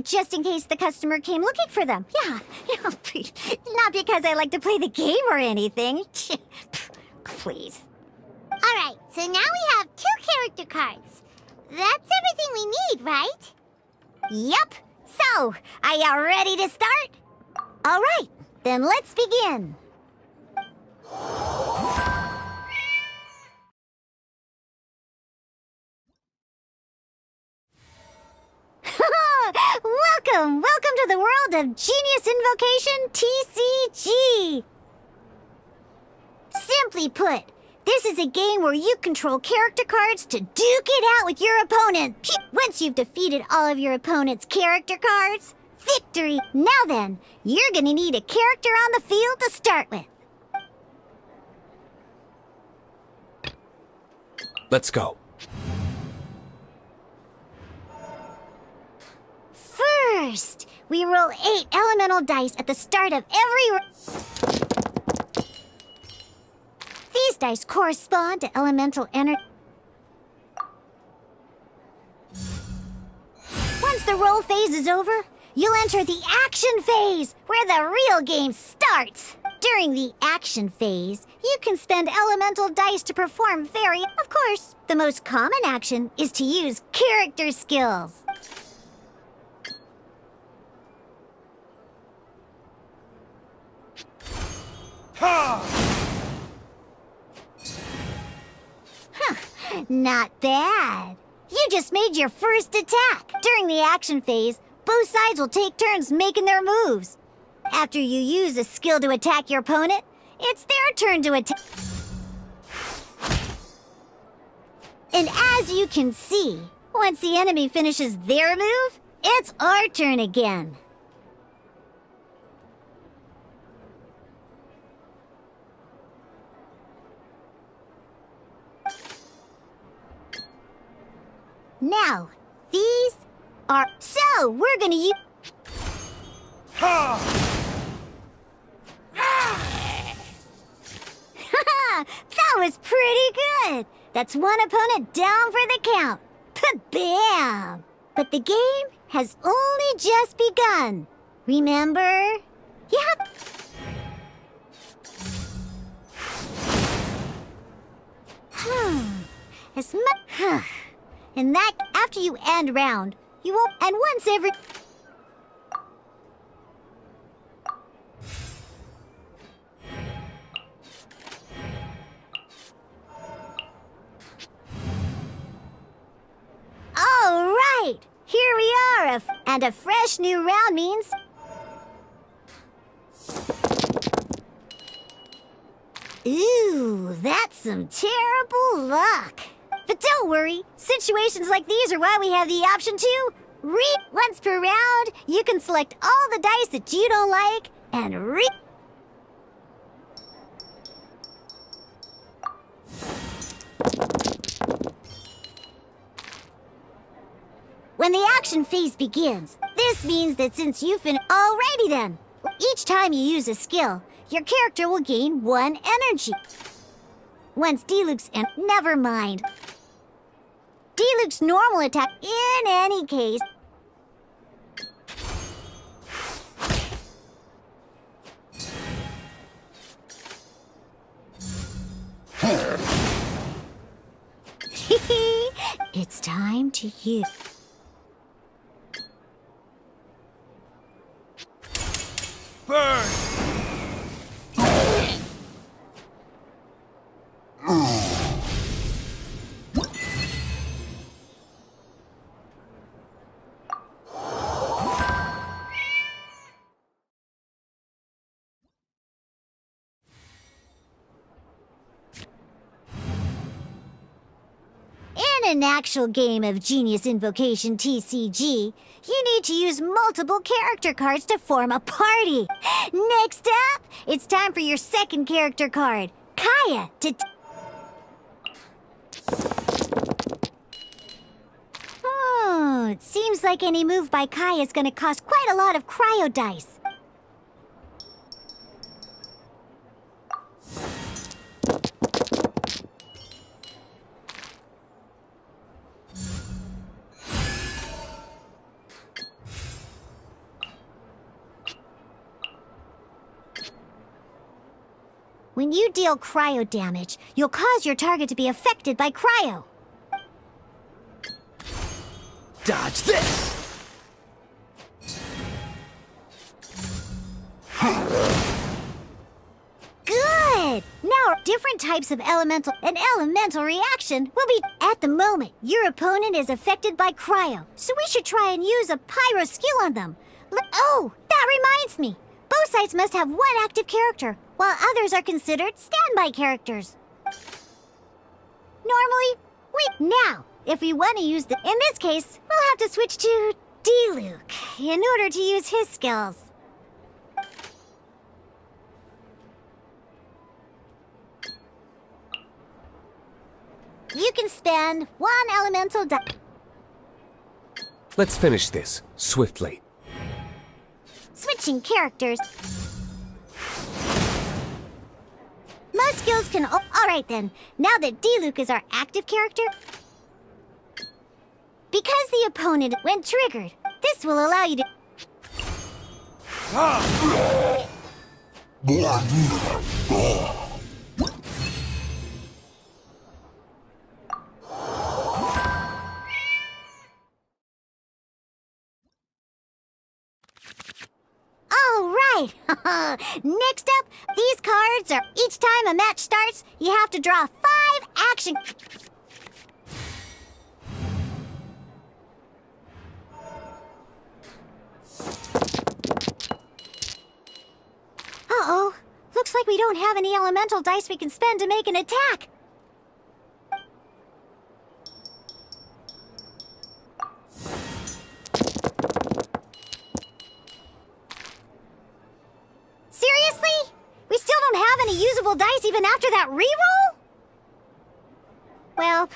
just in case the customer came looking for them. Yeah, not because I like to play the game or anything. Please. All right, so now we have 2 character cards. That's everything we need, right? Yep. So, are you ready to start? All right, then let's begin. Welcome to the world of Genius Invocation TCG! Simply put, this is a game where you control character cards to duke it out with your opponent. Once you've defeated all of your opponent's character cards, victory! Now then, you're gonna need a character on the field to start with. Let's go. First, we roll 8 elemental dice at the start of every These dice correspond to elemental energy. Once the roll phase is over, you'll enter the action phase, where the real game starts. During the action phase, you can spend elemental dice to perform Of course, the most common action is to use character skills. Not bad. You just made your first attack. During the action phase, both sides will take turns making their moves. After you use a skill to attack your opponent, it's their turn to attack. And as you can see, once the enemy finishes their move, it's our turn again. Now, these are... So, we're gonna use... That was pretty good! That's one opponent down for the count. Bam! But the game has only just begun. Remember? Yep. As much... And that, after you end round, you won't... And once every... All right! Here we are, and a fresh new round means... Ooh, that's some terrible luck. But don't worry, situations like these are why we have the option to read. Once per round, you can select all the dice that you don't like and read. When the action phase begins, this means that since you've been alrighty then, each time you use a skill, your character will gain 1 energy. Once Diluc's and never mind. Diluc's normal attack in any case. It's time to use. Burn! In an actual game of Genius Invocation TCG, you need to use multiple character cards to form a party. Next up, it's time for your second character card, Kaya, to... It seems like any move by Kaya is going to cost quite a lot of cryo dice. When you deal cryo damage, you'll cause your target to be affected by cryo. Dodge this! Good! Now, different types of elemental... An elemental reaction will be... At the moment, your opponent is affected by cryo, so we should try and use a pyro skill on them. Oh, that reminds me. Both sides must have 1 active character, while others are considered standby characters. Normally, now, if we want to use the... In this case, we'll have to switch to Diluc in order to use his skills. You can spend 1 elemental die. Let's finish this swiftly. Switching characters. Most skills can... Oh, alright then. Now that Diluc is our active character... Because the opponent, when triggered, this will allow you to... Alright! Next up, these cards are... Each time a match starts, you have to draw 5 action... Uh-oh. Looks like we don't have any elemental dice we can spend to make an attack. Seriously? We still don't have any usable dice even after that reroll? Well,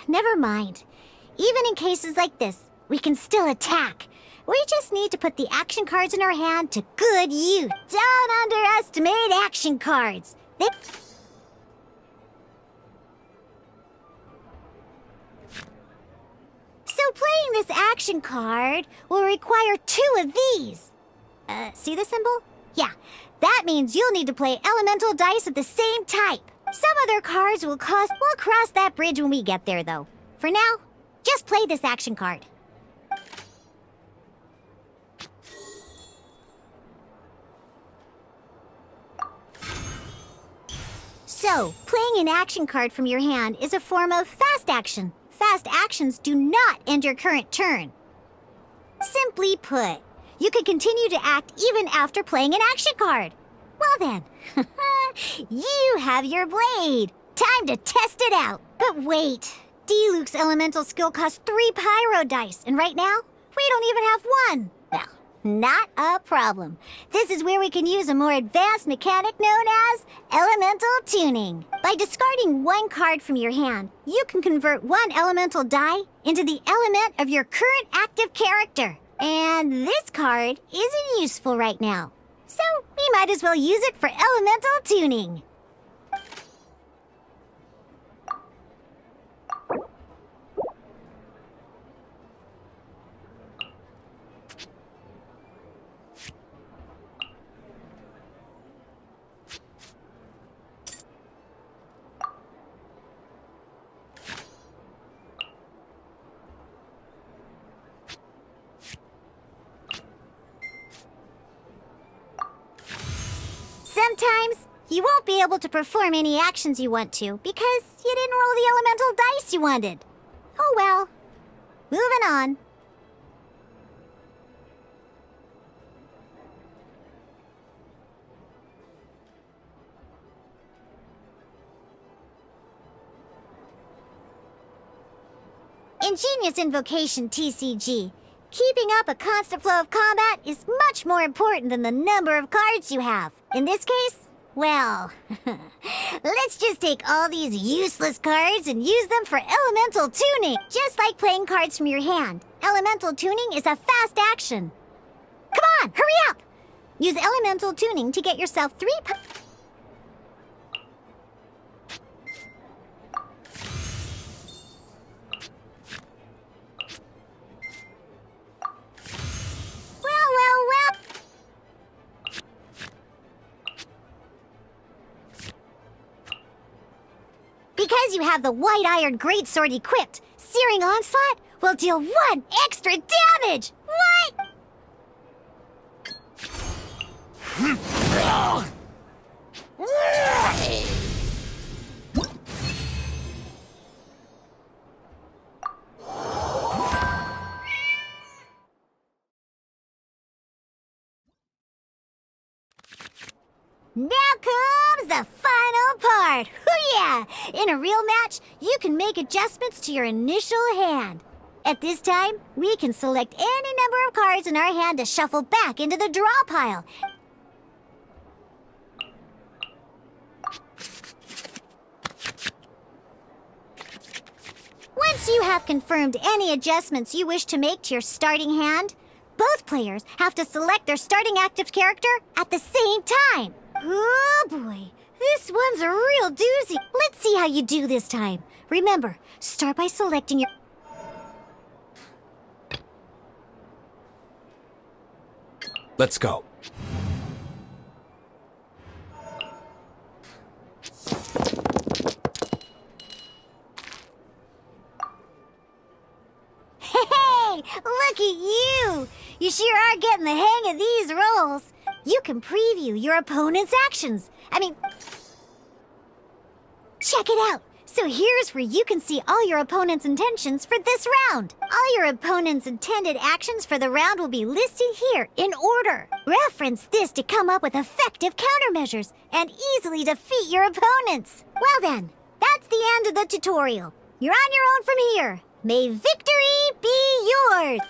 never mind. Even in cases like this, we can still attack. We just need to put the action cards in our hand to good use. Don't underestimate action cards. So playing this action card will require 2 of these. See the symbol? Yeah, that means you'll need to play elemental dice of the same type. Some other cards will cost... We'll cross that bridge when we get there, though. For now, just play this action card. So, playing an action card from your hand is a form of fast action. Fast actions do not end your current turn. Simply put, you can continue to act even after playing an action card. Well then, you have your blade. Time to test it out. But wait, Diluc's elemental skill costs 3 pyro dice, and right now, we don't even have 1. Well, not a problem. This is where we can use a more advanced mechanic known as elemental tuning. By discarding 1 card from your hand, you can convert 1 elemental die into the element of your current active character. And this card isn't useful right now, so we might as well use it for elemental tuning. Sometimes, you won't be able to perform any actions you want to because you didn't roll the elemental dice you wanted. Oh well. Moving on. Ingenious Invocation TCG. Keeping up a constant flow of combat is much more important than the number of cards you have. In this case, well, let's just take all these useless cards and use them for elemental tuning. Just like playing cards from your hand, elemental tuning is a fast action. Come on, hurry up! Use elemental tuning to get yourself 3 Well. Because you have the White Iron Greatsword equipped, Searing Onslaught will deal 1 extra damage! What? Now comes the final part! Hoo yeah! In a real match, you can make adjustments to your initial hand. At this time, we can select any number of cards in our hand to shuffle back into the draw pile. Once you have confirmed any adjustments you wish to make to your starting hand, both players have to select their starting active character at the same time. Oh boy, this one's a real doozy. Let's see how you do this time. Remember, start by selecting your... Let's go. Hey, look at you! You sure are getting the hang of these rolls. You can preview your opponent's actions. Check it out. So here's where you can see all your opponent's intentions for this round. All your opponent's intended actions for the round will be listed here in order. Reference this to come up with effective countermeasures and easily defeat your opponents. Well then, that's the end of the tutorial. You're on your own from here. May victory be yours!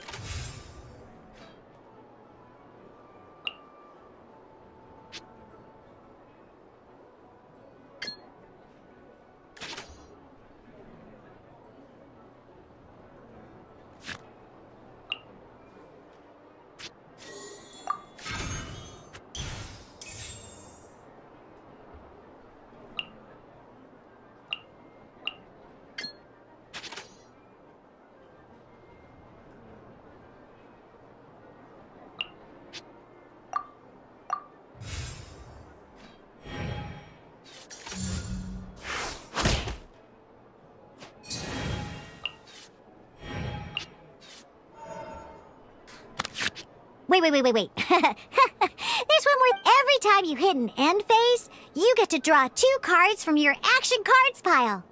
Wait. There's one more. Every time you hit an end phase, you get to draw 2 cards from your action cards pile.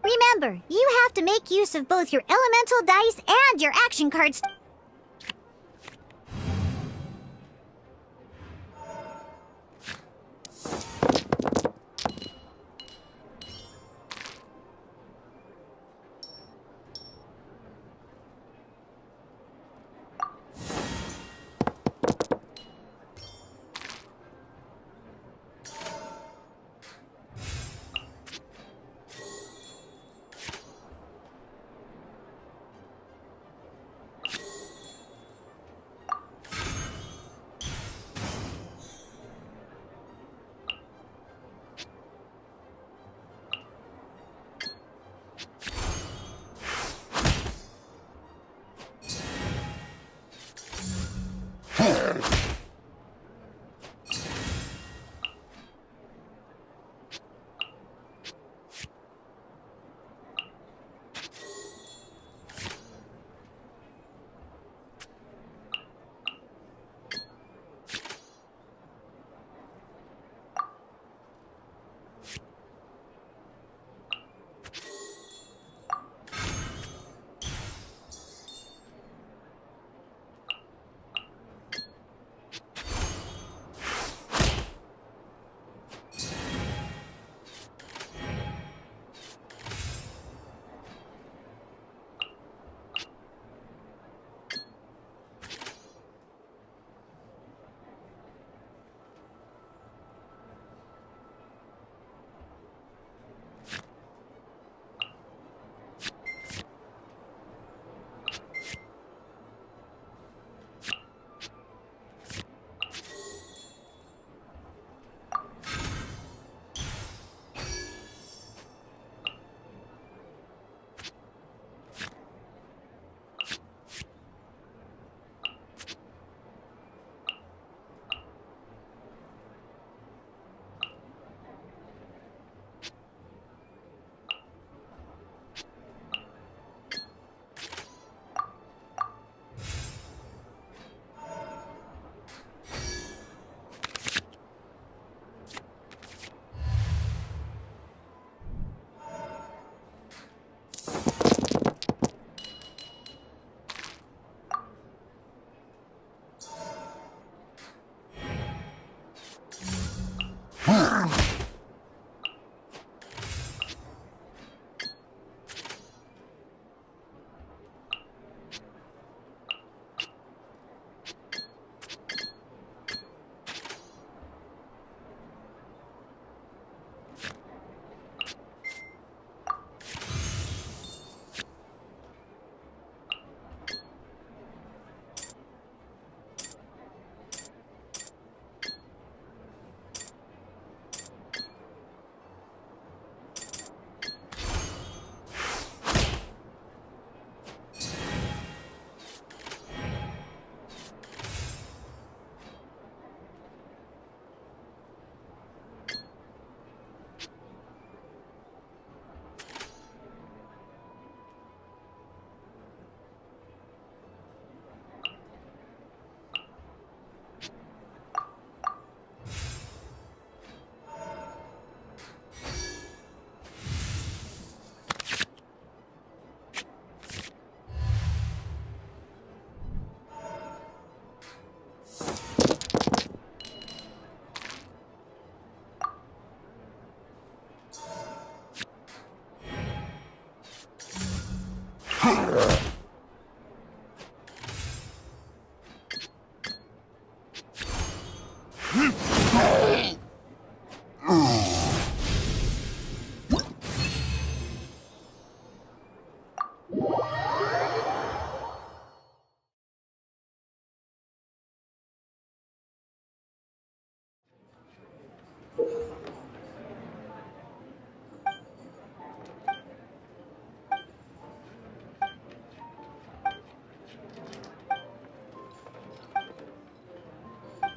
Remember, you have to make use of both your elemental dice and your action cards.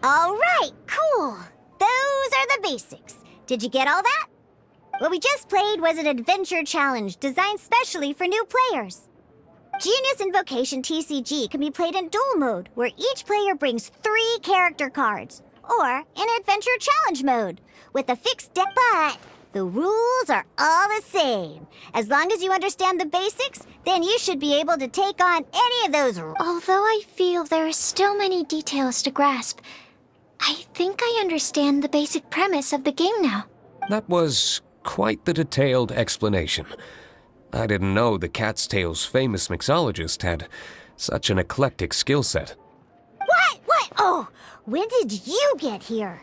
All right, cool. Those are the basics. Did you get all that? What we just played was an adventure challenge designed specially for new players. Genius Invocation TCG can be played in duel mode, where each player brings 3 character cards, or in adventure challenge mode, with a fixed deck. But the rules are all the same. As long as you understand the basics, then you should be able to take on any of those rules. Although I feel there are still many details to grasp, I think I understand the basic premise of the game now. That was quite the detailed explanation. I didn't know the Cat's Tail's famous mixologist had such an eclectic skill set. What? Oh, when did you get here?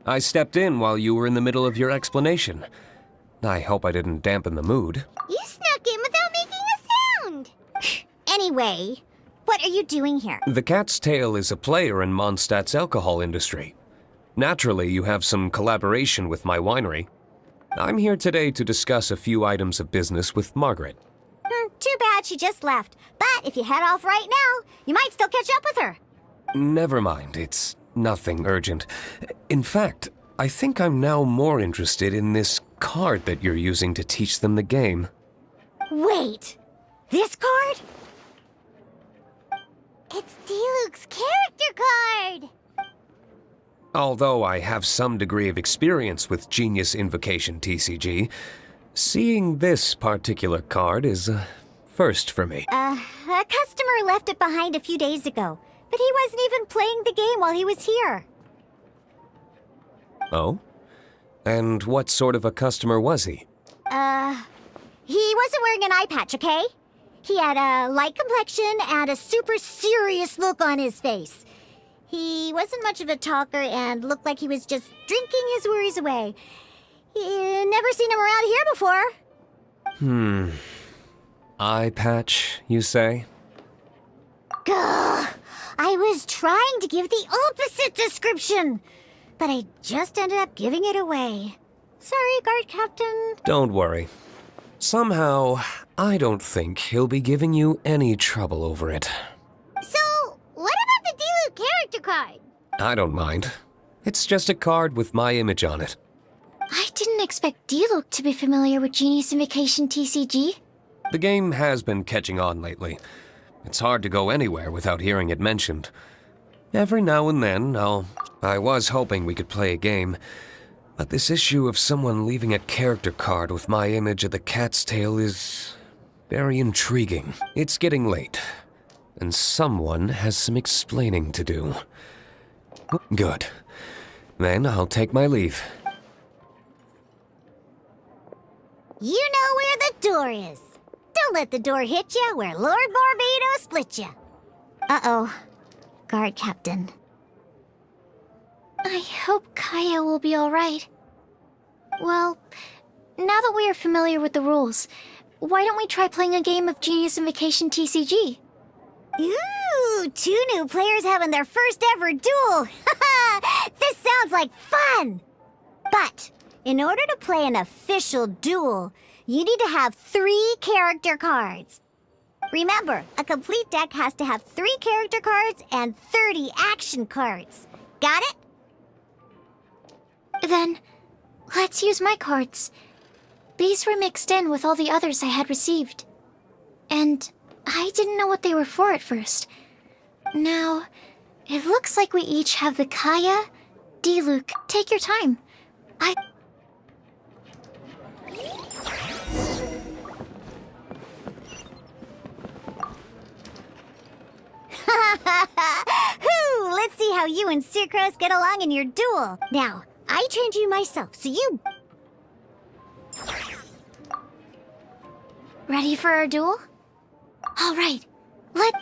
I stepped in while you were in the middle of your explanation. I hope I didn't dampen the mood. You snuck in without making a sound. Anyway, what are you doing here? The Cat's Tail is a player in Mondstadt's alcohol industry. Naturally, you have some collaboration with my winery. I'm here today to discuss a few items of business with Margaret. Too bad she just left. But if you head off right now, you might still catch up with her. Never mind, it's nothing urgent. In fact, I think I'm now more interested in this card that you're using to teach them the game. Wait, this card? It's Diluc's character card! Although I have some degree of experience with Genius Invocation TCG, seeing this particular card is a first for me. A customer left it behind a few days ago, but he wasn't even playing the game while he was here. Oh? And what sort of a customer was he? He wasn't wearing an eye patch, okay? He had a light complexion and a super serious look on his face. He wasn't much of a talker and looked like he was just drinking his worries away. Never seen him around here before. Eye patch, you say? Gah! I was trying to give the opposite description, but I just ended up giving it away. Sorry, guard captain. Don't worry. Somehow, I don't think he'll be giving you any trouble over it. So, what about the Diluc character card? I don't mind. It's just a card with my image on it. I didn't expect Diluc to be familiar with Genius Invocation TCG. The game has been catching on lately. It's hard to go anywhere without hearing it mentioned. Every now and then, I was hoping we could play a game, but this issue of someone leaving a character card with my image of the Cat's Tail is very intriguing. It's getting late, and someone has some explaining to do. Good. Then I'll take my leave. You know where the door is. Don't let the door hit you where Lord Barbados split you. Uh-oh. Guard captain. I hope Kaya will be alright. Well, now that we are familiar with the rules, why don't we try playing a game of Genius Invocation TCG? Ooh, 2 new players having their first ever duel. This sounds like fun. But in order to play an official duel, you need to have 3 character cards. Remember, a complete deck has to have 3 character cards and 30 action cards. Got it? Then, let's use my cards. These were mixed in with all the others I had received. And I didn't know what they were for at first. Now, it looks like we each have the Kaya, Diluc. Take your time. Whew, let's see how you and Sucrose get along in your duel. Now, I trained you myself, so you... Ready for our duel? All right, let's...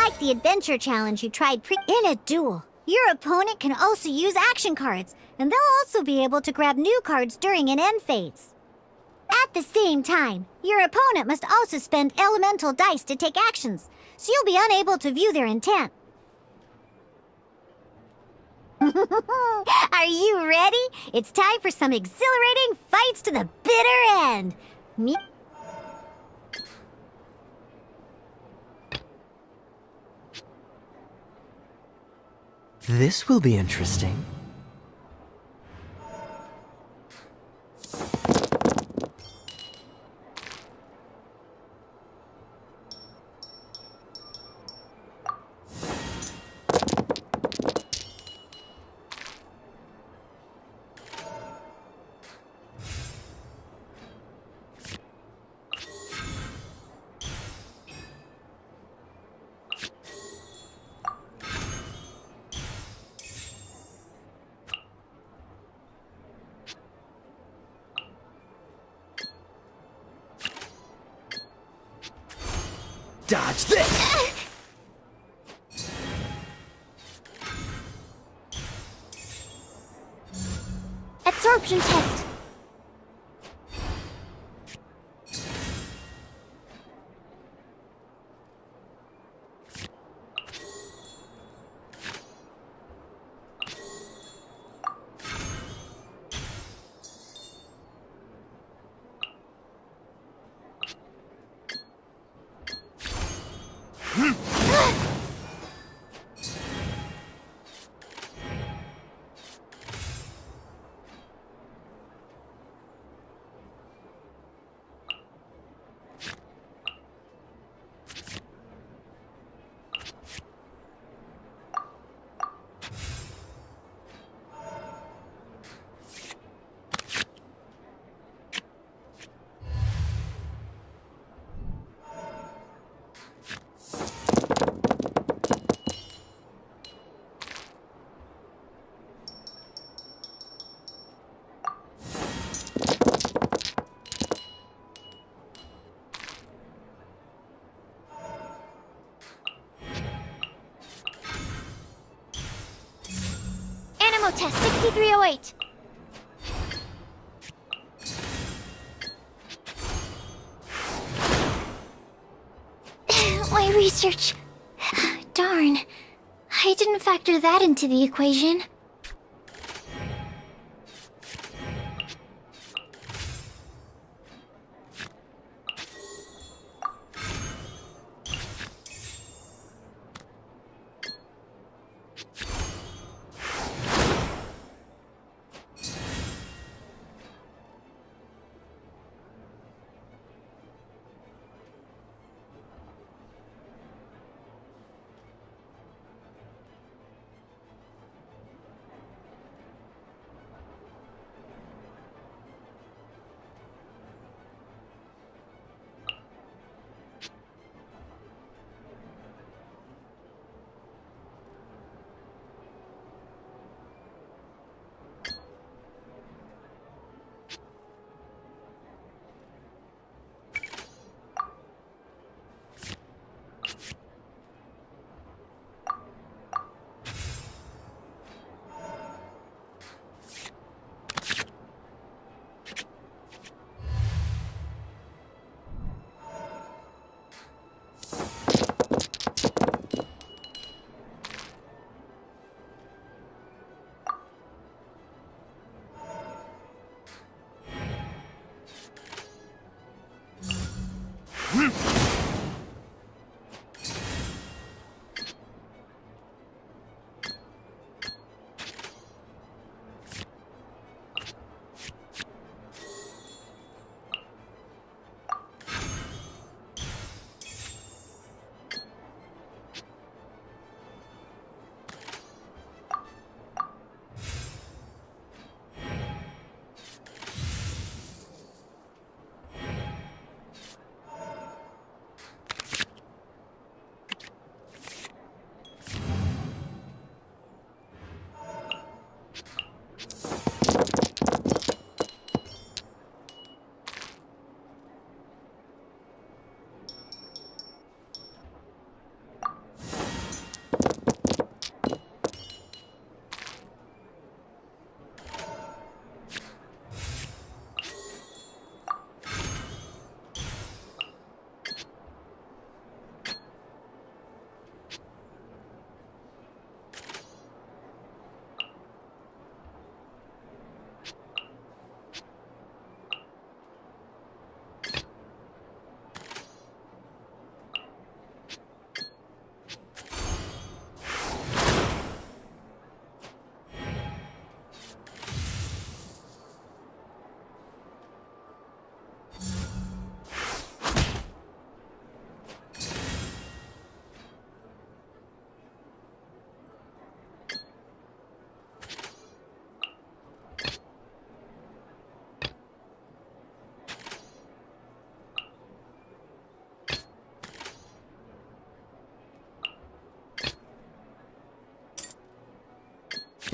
like the adventure challenge you tried in a duel. Your opponent can also use action cards, and they'll also be able to grab new cards during an end phase. At the same time, your opponent must also spend elemental dice to take actions, so you'll be unable to view their intent. Are you ready? It's time for some exhilarating fights to the bitter end. This will be interesting. Dodge this! Absorption test. Animo test 6308. My research. Darn. I didn't factor that into the equation.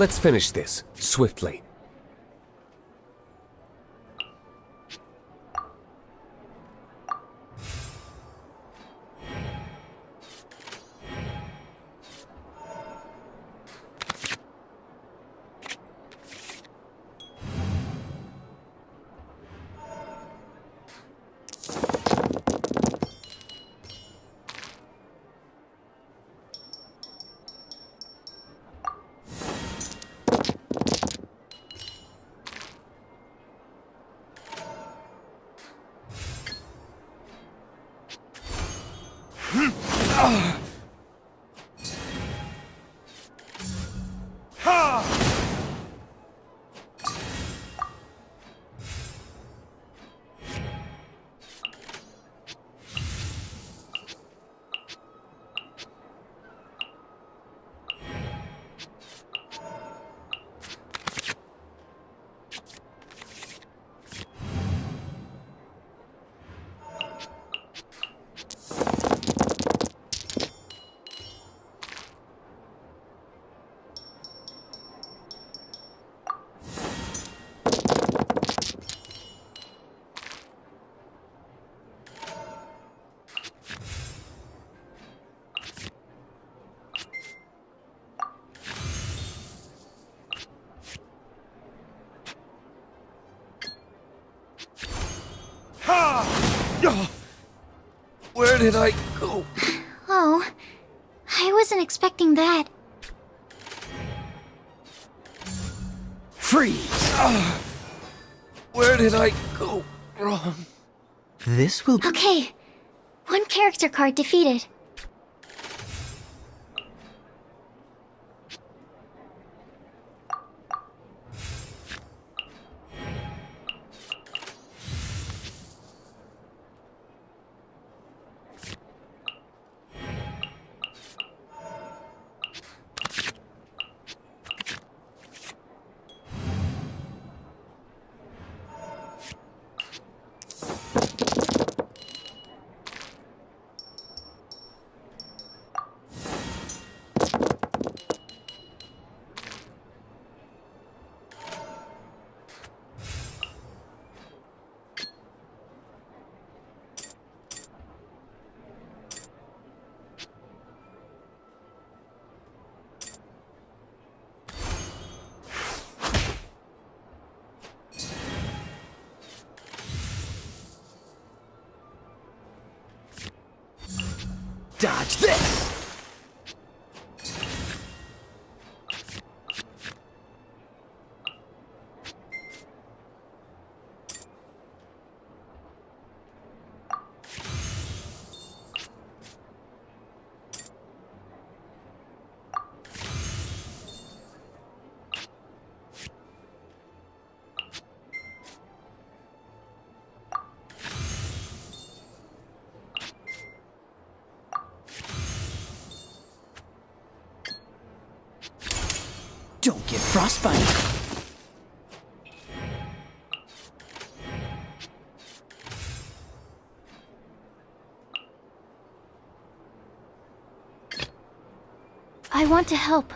Let's finish this, swiftly. Where did I go? Oh, I wasn't expecting that. Freeze! Where did I go wrong? This will be... Okay, one character card defeated. Dodge this! Don't get frostbite. I want to help.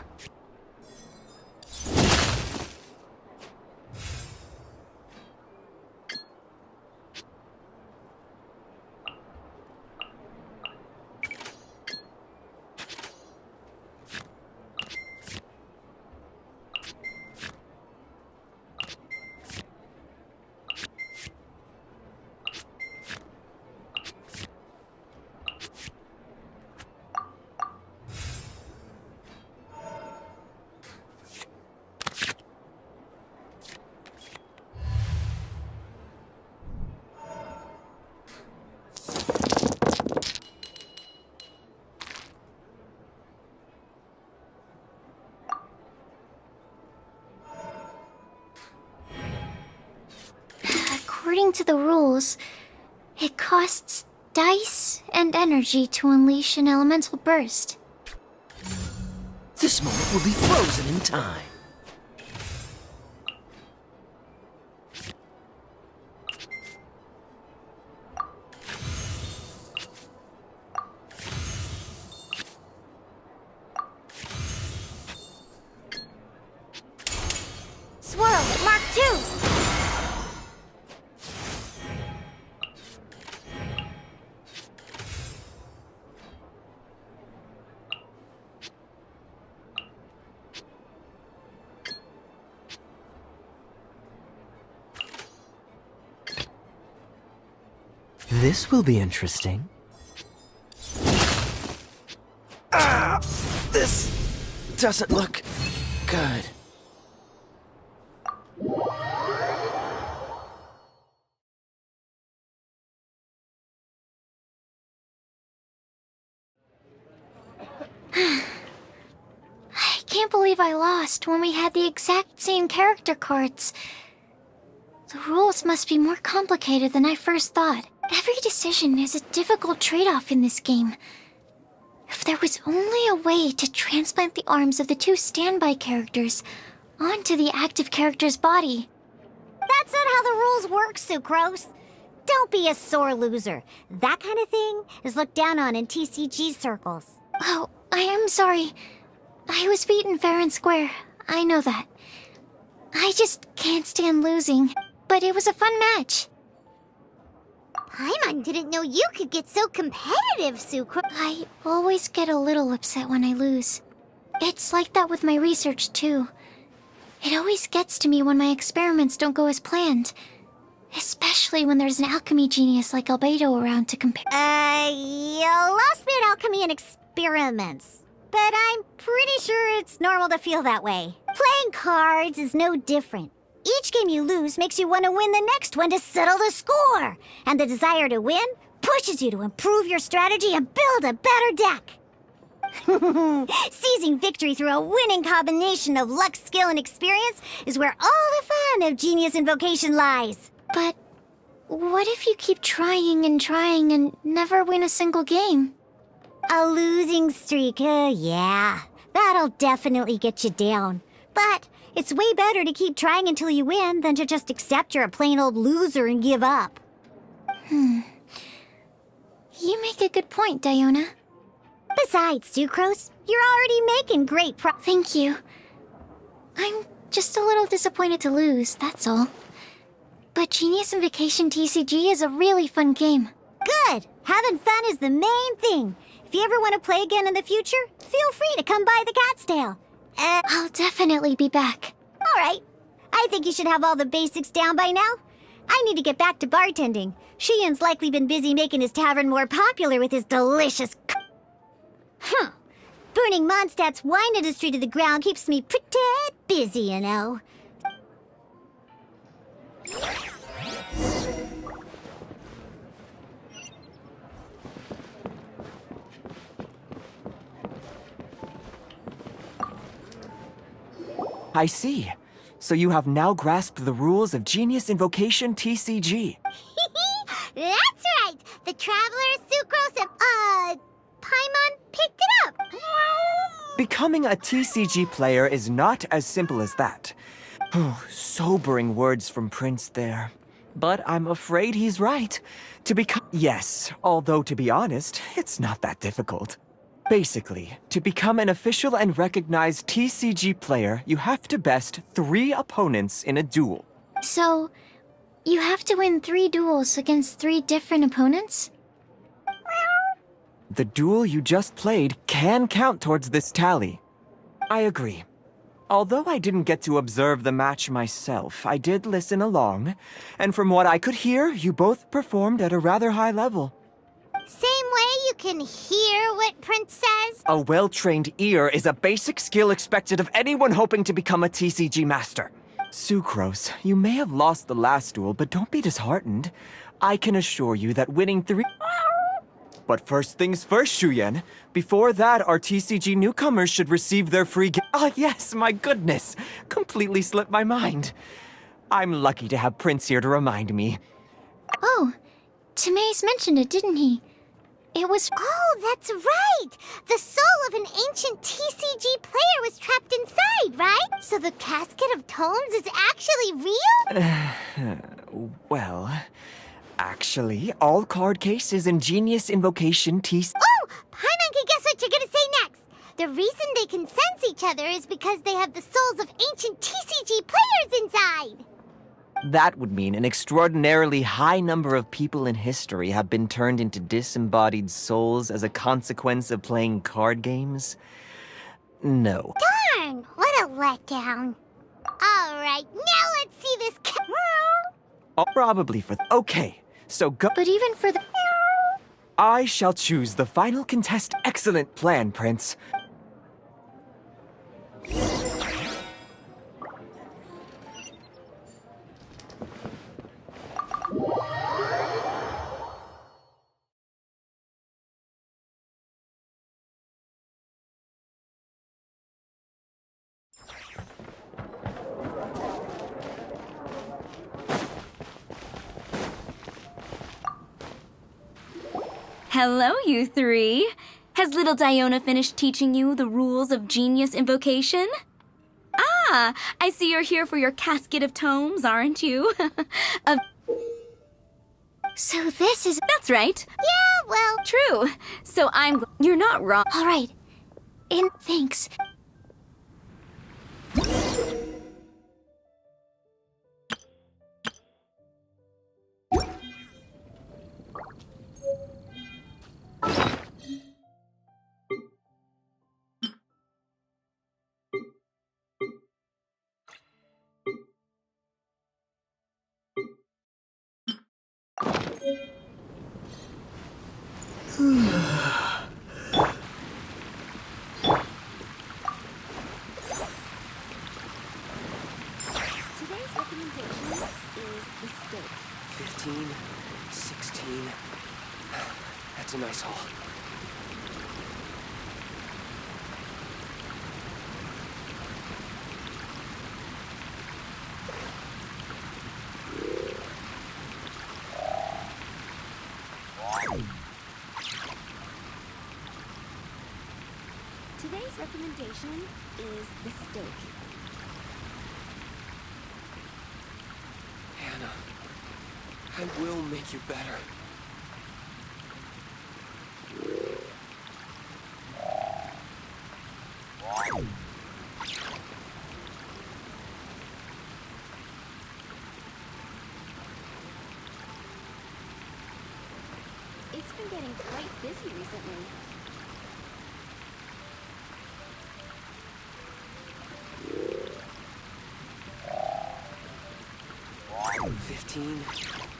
According to the rules, it costs dice and energy to unleash an elemental burst. This moment will be frozen in time. too! This will be interesting. This doesn't look good. I can't believe I lost when we had the exact same character cards. The rules must be more complicated than I first thought. Every decision is a difficult trade-off in this game. If there was only a way to transplant the arms of the two standby characters onto the active character's body. That's not how the rules work, Sucrose. Don't be a sore loser. That kind of thing is looked down on in TCG circles. Oh, I am sorry. I was beaten fair and square. I know that. I just can't stand losing. But it was a fun match. Paimon didn't know you could get so competitive, Sucrose. I always get a little upset when I lose. It's like that with my research, too. It always gets to me when my experiments don't go as planned. Especially when there's an alchemy genius like Albedo around to compare. You lost me at alchemy and experiments. But I'm pretty sure it's normal to feel that way. Playing cards is no different. Each game you lose makes you want to win the next one to settle the score. And the desire to win pushes you to improve your strategy and build a better deck. Seizing victory through a winning combination of luck, skill, and experience is where all the fun of Genius Invocation lies. But what if you keep trying and never win a single game? A losing streak, yeah. That'll definitely get you down. But it's way better to keep trying until you win than to just accept you're a plain old loser and give up. You make a good point, Diona. Besides, Sucrose, you're already making great Thank you. I'm just a little disappointed to lose, that's all. But Genius Invocation TCG is a really fun game. Good! Having fun is the main thing. If you ever want to play again in the future, feel free to come by the Cat's Tail. I'll definitely be back. All right. I think you should have all the basics down by now. I need to get back to bartending. Shian's likely been busy making his tavern more popular with his delicious Burning Mondstadt's wine industry to the ground keeps me pretty busy, you know. I see. So you have now grasped the rules of Genius Invocation TCG. That's right! The Traveler, Sucrose, and, Paimon picked it up! Becoming a TCG player is not as simple as that. Sobering words from Prince there. But I'm afraid he's right. Yes, although to be honest, it's not that difficult. Basically, to become an official and recognized TCG player, you have to best 3 opponents in a duel. So, you have to win 3 duels against 3 different opponents? The duel you just played can count towards this tally. I agree. Although I didn't get to observe the match myself, I did listen along, and from what I could hear, you both performed at a rather high level. Same way you can hear what Prince says? A well-trained ear is a basic skill expected of anyone hoping to become a TCG master. Sucrose, you may have lost the last duel, but don't be disheartened. I can assure you that winning 3... But first things first, Shuyen. Before that, our TCG newcomers should receive their free Ah, yes, my goodness. Completely slipped my mind. I'm lucky to have Prince here to remind me. Oh, Timaeus mentioned it, didn't he? It was... Oh, that's right! The soul of an ancient TCG player was trapped inside, right? So the Casket of Tomes is actually real? Well... Actually, all card cases in Genius Invocation TCG... Oh! Paimon can guess what you're gonna say next! The reason they can sense each other is because they have the souls of ancient TCG players inside! That would mean an extraordinarily high number of people in history have been turned into disembodied souls as a consequence of playing card games? No. Darn, what a letdown. Alright, now let's see this Probably for... Okay, so go... But even for the... I shall choose the final contest. Excellent plan, Prince. Hello, you three. Has little Diona finished teaching you the rules of genius invocation? Ah, I see you're here for your casket of tomes, aren't you? So this is... That's right. Yeah, well... True. So you're not wrong. All right. Thanks. Today's recommendation is the steak. 15, 16. That's a nice haul. Today's recommendation is the steak. Hannah, I will make you better. It's been getting quite busy recently. Wow. 15,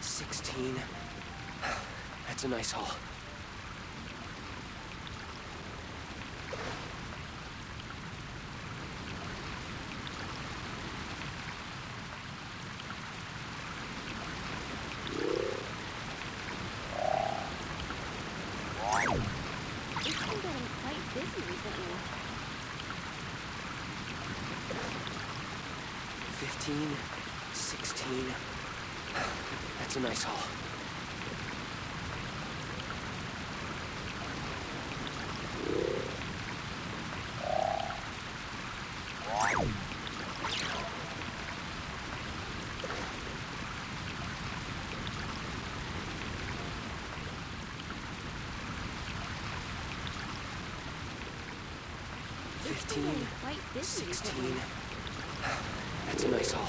16. That's a nice haul. It's been getting quite busy recently. 15, 16. That's a nice haul. It's been getting quite busy 16. recently. That's a nice haul.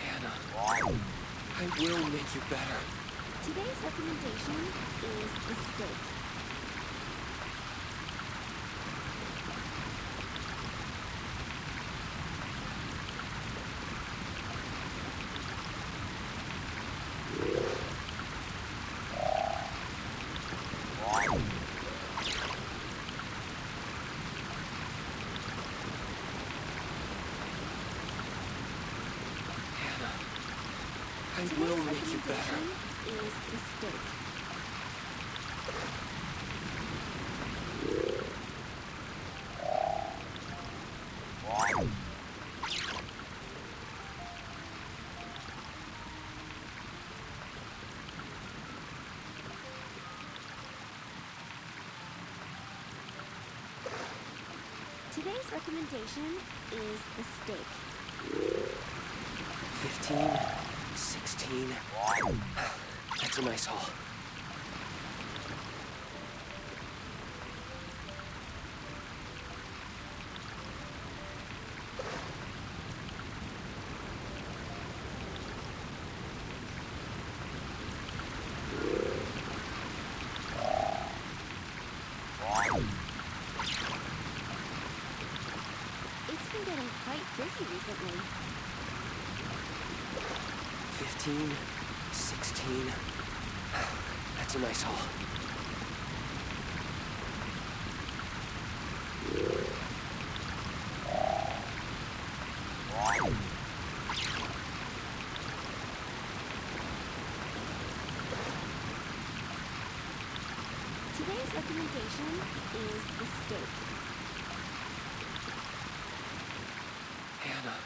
Hannah, I will make you better. Today's recommendation is the steak. Hannah, I will Today's make you better. recommendation is the steak. Today's recommendation is the steak. 15, 16. That's a nice haul. It's been getting quite busy recently. 15, 16. That's a nice haul. Today's recommendation is the steak. Hannah,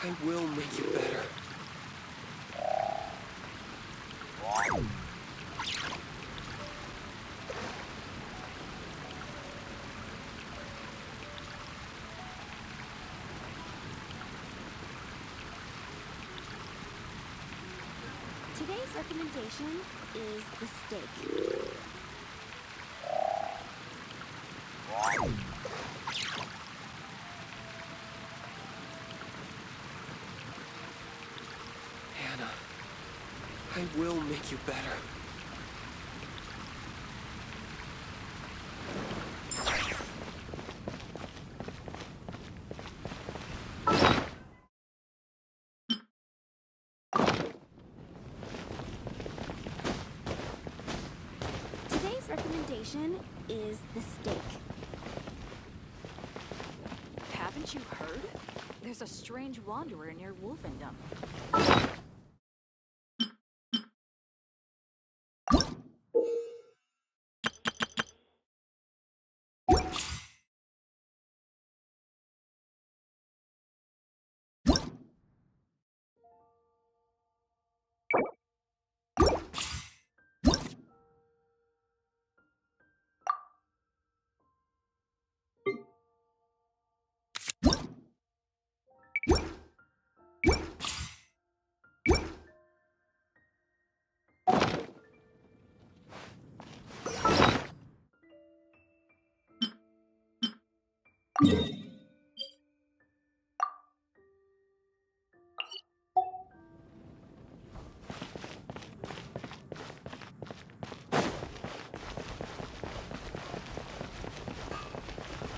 I will make you better. Today's recommendation is the steak. Hannah, I will make you better. Today's recommendation is the steak. Haven't you heard? There's a strange wanderer near Wolfendom.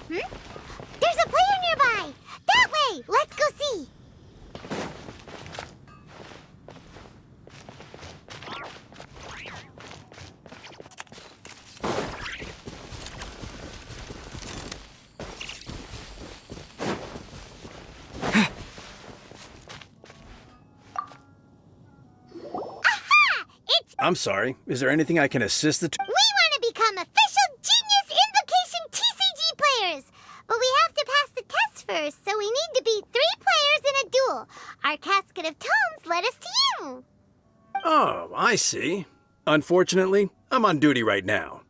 There's a player nearby! That way! Let's go see! Aha! It's... I'm sorry. Is there anything I can assist the... We want to become official Genius Invocation TCG players! But we have to pass the test first, so we need to beat 3 players in a duel. Our Casket of Tomes led us to you. Oh, I see. Unfortunately, I'm on duty right now.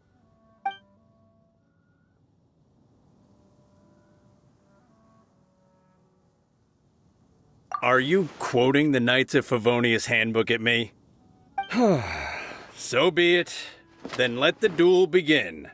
Are you quoting the Knights of Favonius handbook at me? So be it. Then let the duel begin.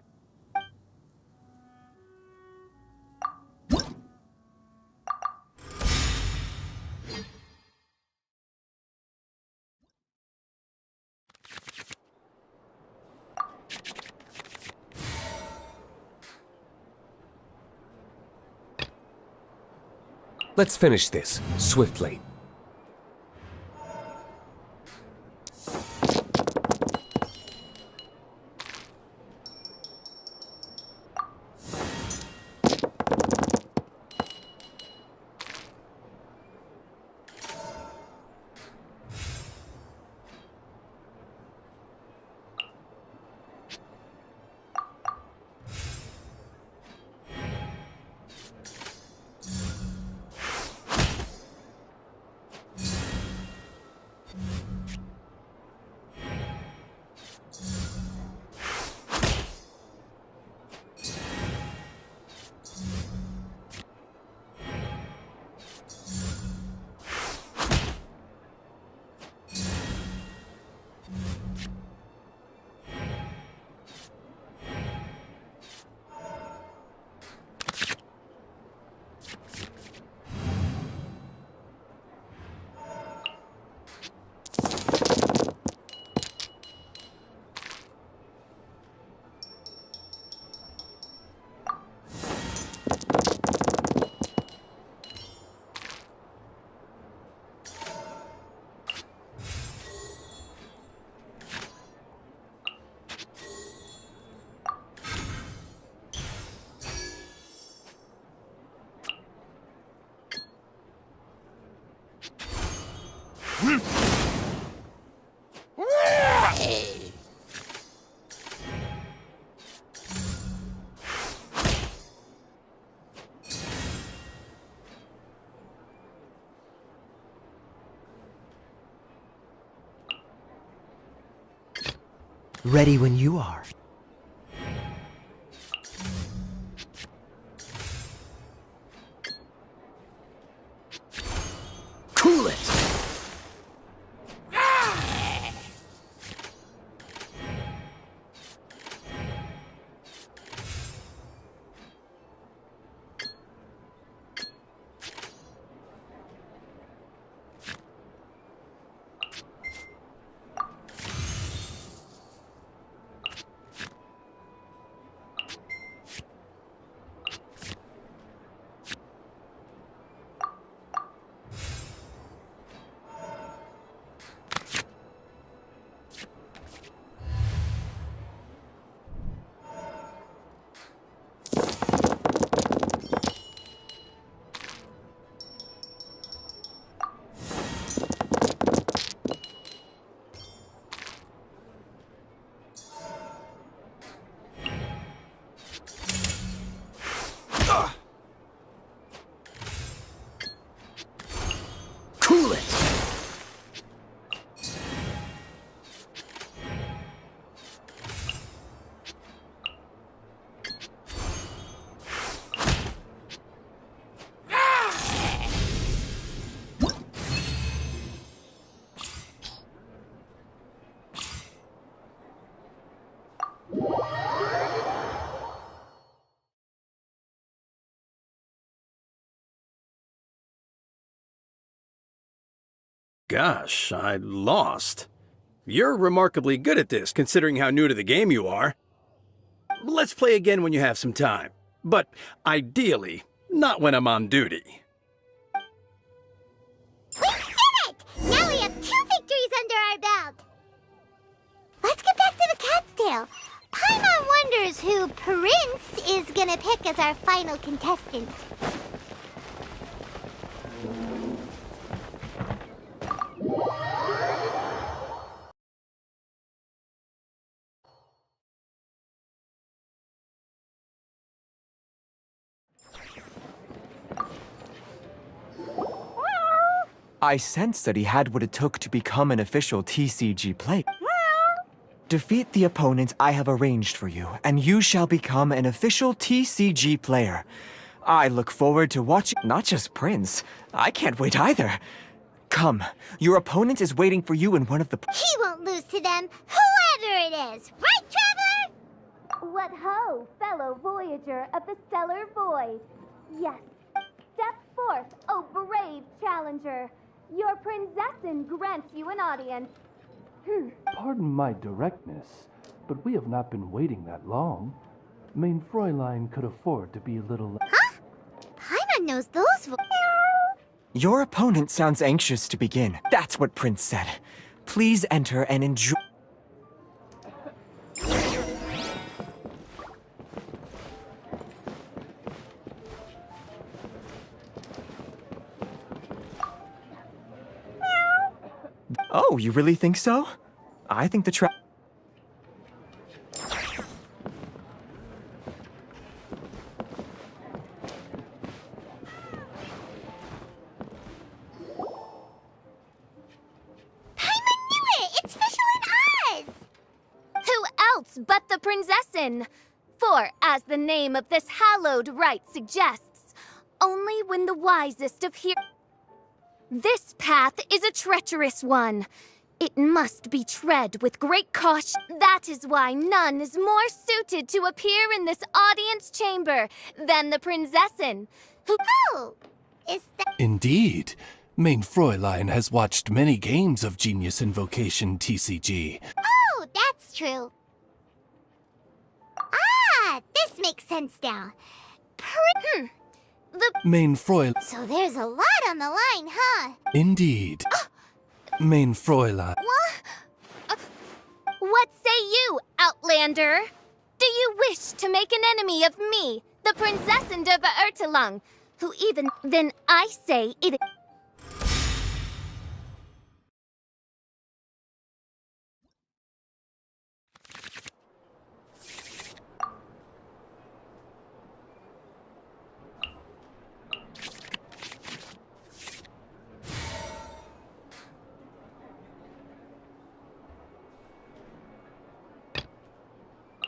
Let's finish this, swiftly. Ready when you are. Cool it! Cool it! Gosh, I lost. You're remarkably good at this, considering how new to the game you are. Let's play again when you have some time. But ideally, not when I'm on duty. We did it! Now we have 2 victories under our belt. Let's get back to the cat's tail. Paimon wonders who Prince is gonna pick as our final contestant. I sensed that he had what it took to become an official TCG player. Defeat the opponent I have arranged for you, and you shall become an official TCG player. I look forward to watching not just Prince. I can't wait either. Come, your opponent is waiting for you in one of the... He won't lose to them, whoever it is. Right, Traveler? What ho, fellow voyager of the stellar void. Yes, step forth, O brave challenger. Your princessin grants you an audience. Pardon my directness, but we have not been waiting that long. Mein Fräulein could afford to be a little... Huh? Paimon knows those Your opponent sounds anxious to begin. That's what Prince said. Please enter and enjoy... Oh, you really think so? I think the but the princessin. For, as the name of this hallowed rite suggests, only when the wisest of This path is a treacherous one. It must be tread with great caution. That is why none is more suited to appear in this audience chamber than the princessin, who... Oh! Is that... Indeed. Mein Fräulein has watched many games of Genius Invocation TCG. Oh, that's true. Ah, this makes sense now. Mein Fräulein... So there's a lot on the line, huh? Indeed. Mein Fräulein... What say you, Outlander? Do you wish to make an enemy of me, the Princessin de Vertelung, who even... Then I say it...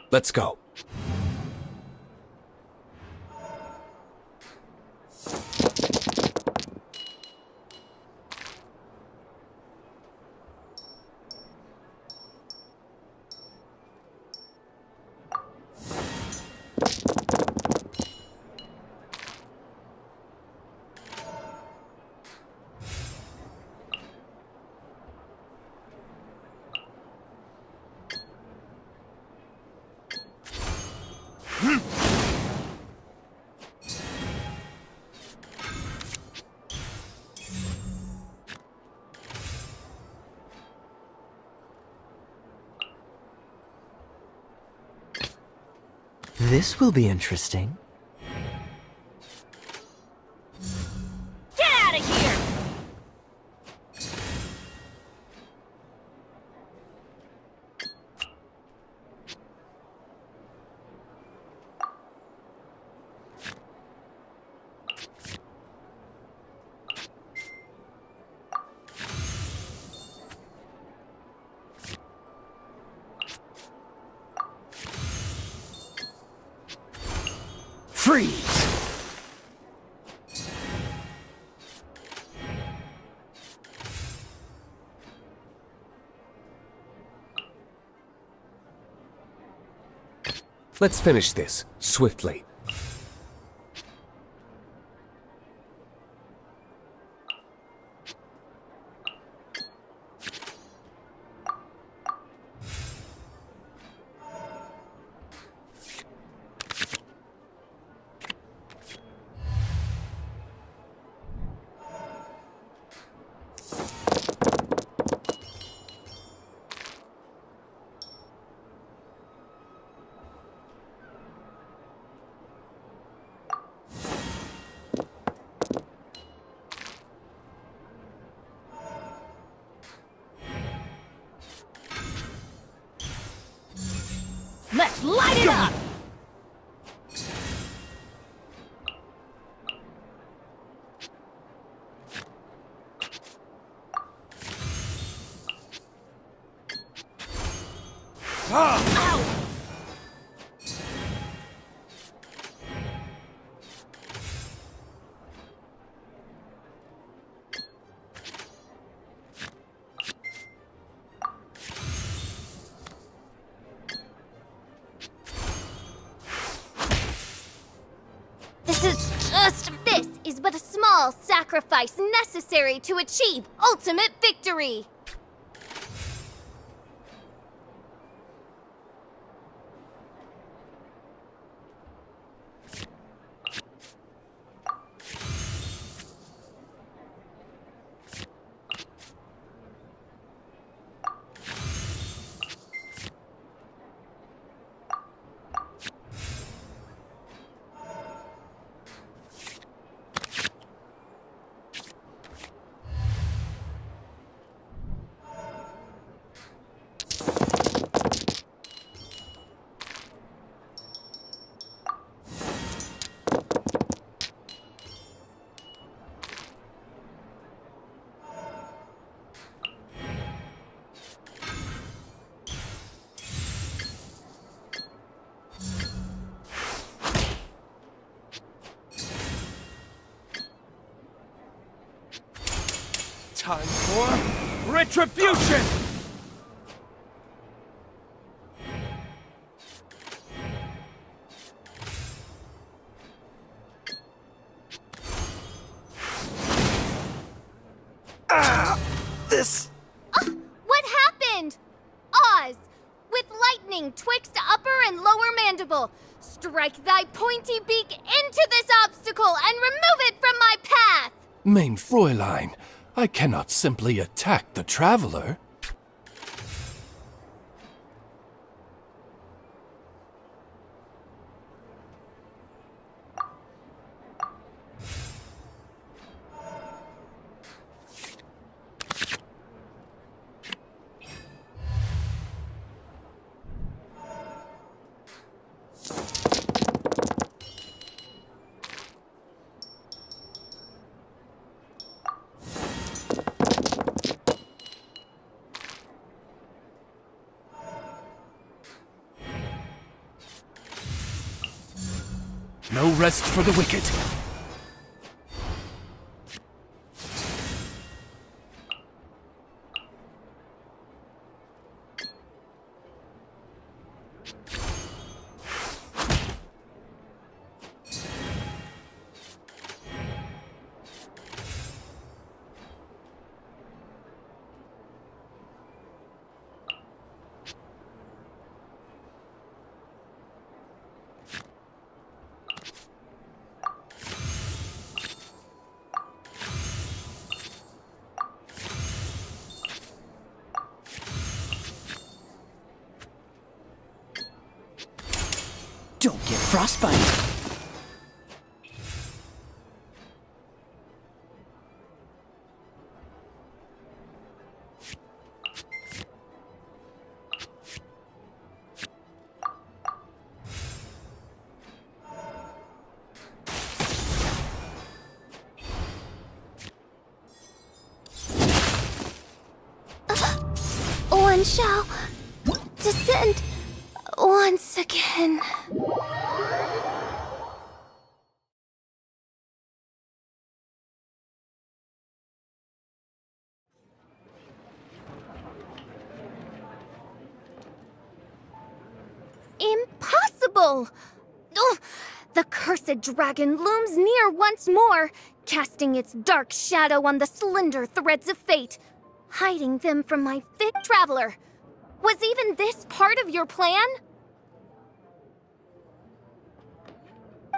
Let's go. This will be interesting. Get out of here! Freeze! Let's finish this, swiftly. Let's light it up! Ow! This is but a small sacrifice necessary to achieve ultimate victory. Time for retribution! This... What happened? Oz, with lightning twixt upper and lower mandible, strike thy pointy beak into this obstacle and remove it from my path! Mein Fräulein, I cannot simply attack the traveler. No rest for the wicked. Don't get frostbite. One shall descend once again. Impossible! Ugh! The cursed dragon looms near once more, casting its dark shadow on the slender threads of fate, hiding them from my thick traveler. Was even this part of your plan?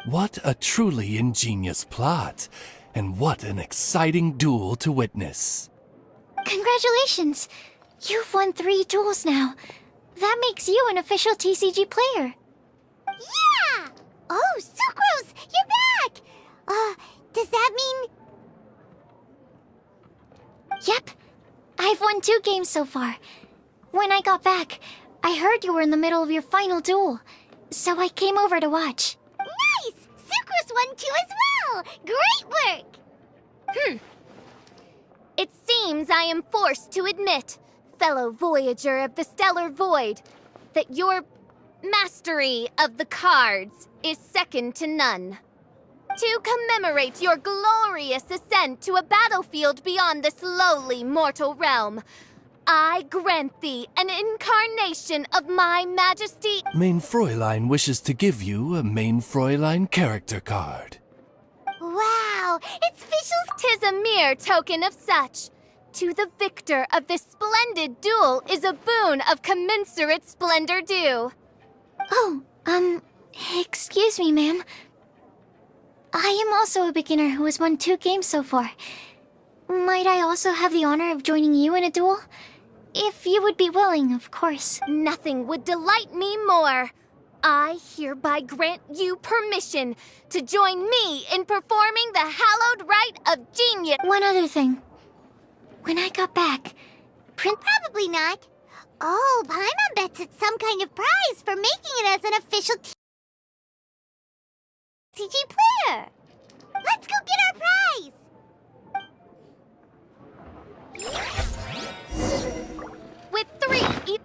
What a truly ingenious plot, and what an exciting duel to witness. Congratulations! You've won 3 duels now. That makes you an official TCG player. Yeah! Oh, Sucrose, you're back! Does that mean... Yep. I've won 2 games so far. When I got back, I heard you were in the middle of your final duel, so I came over to watch. Nice! Sucrose won 2 as well! Great work! It seems I am forced to admit, fellow voyager of the stellar void, that your mastery of the cards is second to none. To commemorate your glorious ascent to a battlefield beyond this lowly mortal realm, I grant thee an incarnation of my majesty. Main Fräulein wishes to give you a Main Fräulein character card. Wow, it's official. 'Tis a mere token of such. To the victor of this splendid duel is a boon of commensurate splendor due. Oh, excuse me, ma'am. I am also a beginner who has won 2 games so far. Might I also have the honor of joining you in a duel? If you would be willing, of course. Nothing would delight me more. I hereby grant you permission to join me in performing the hallowed rite of genius. One other thing. When I got back, Probably not. Oh, Paimon bets it's some kind of prize for making it as an official TCG player. Let's go get our prize. With 3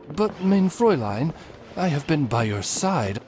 But, Main Fräulein, I have been by your side.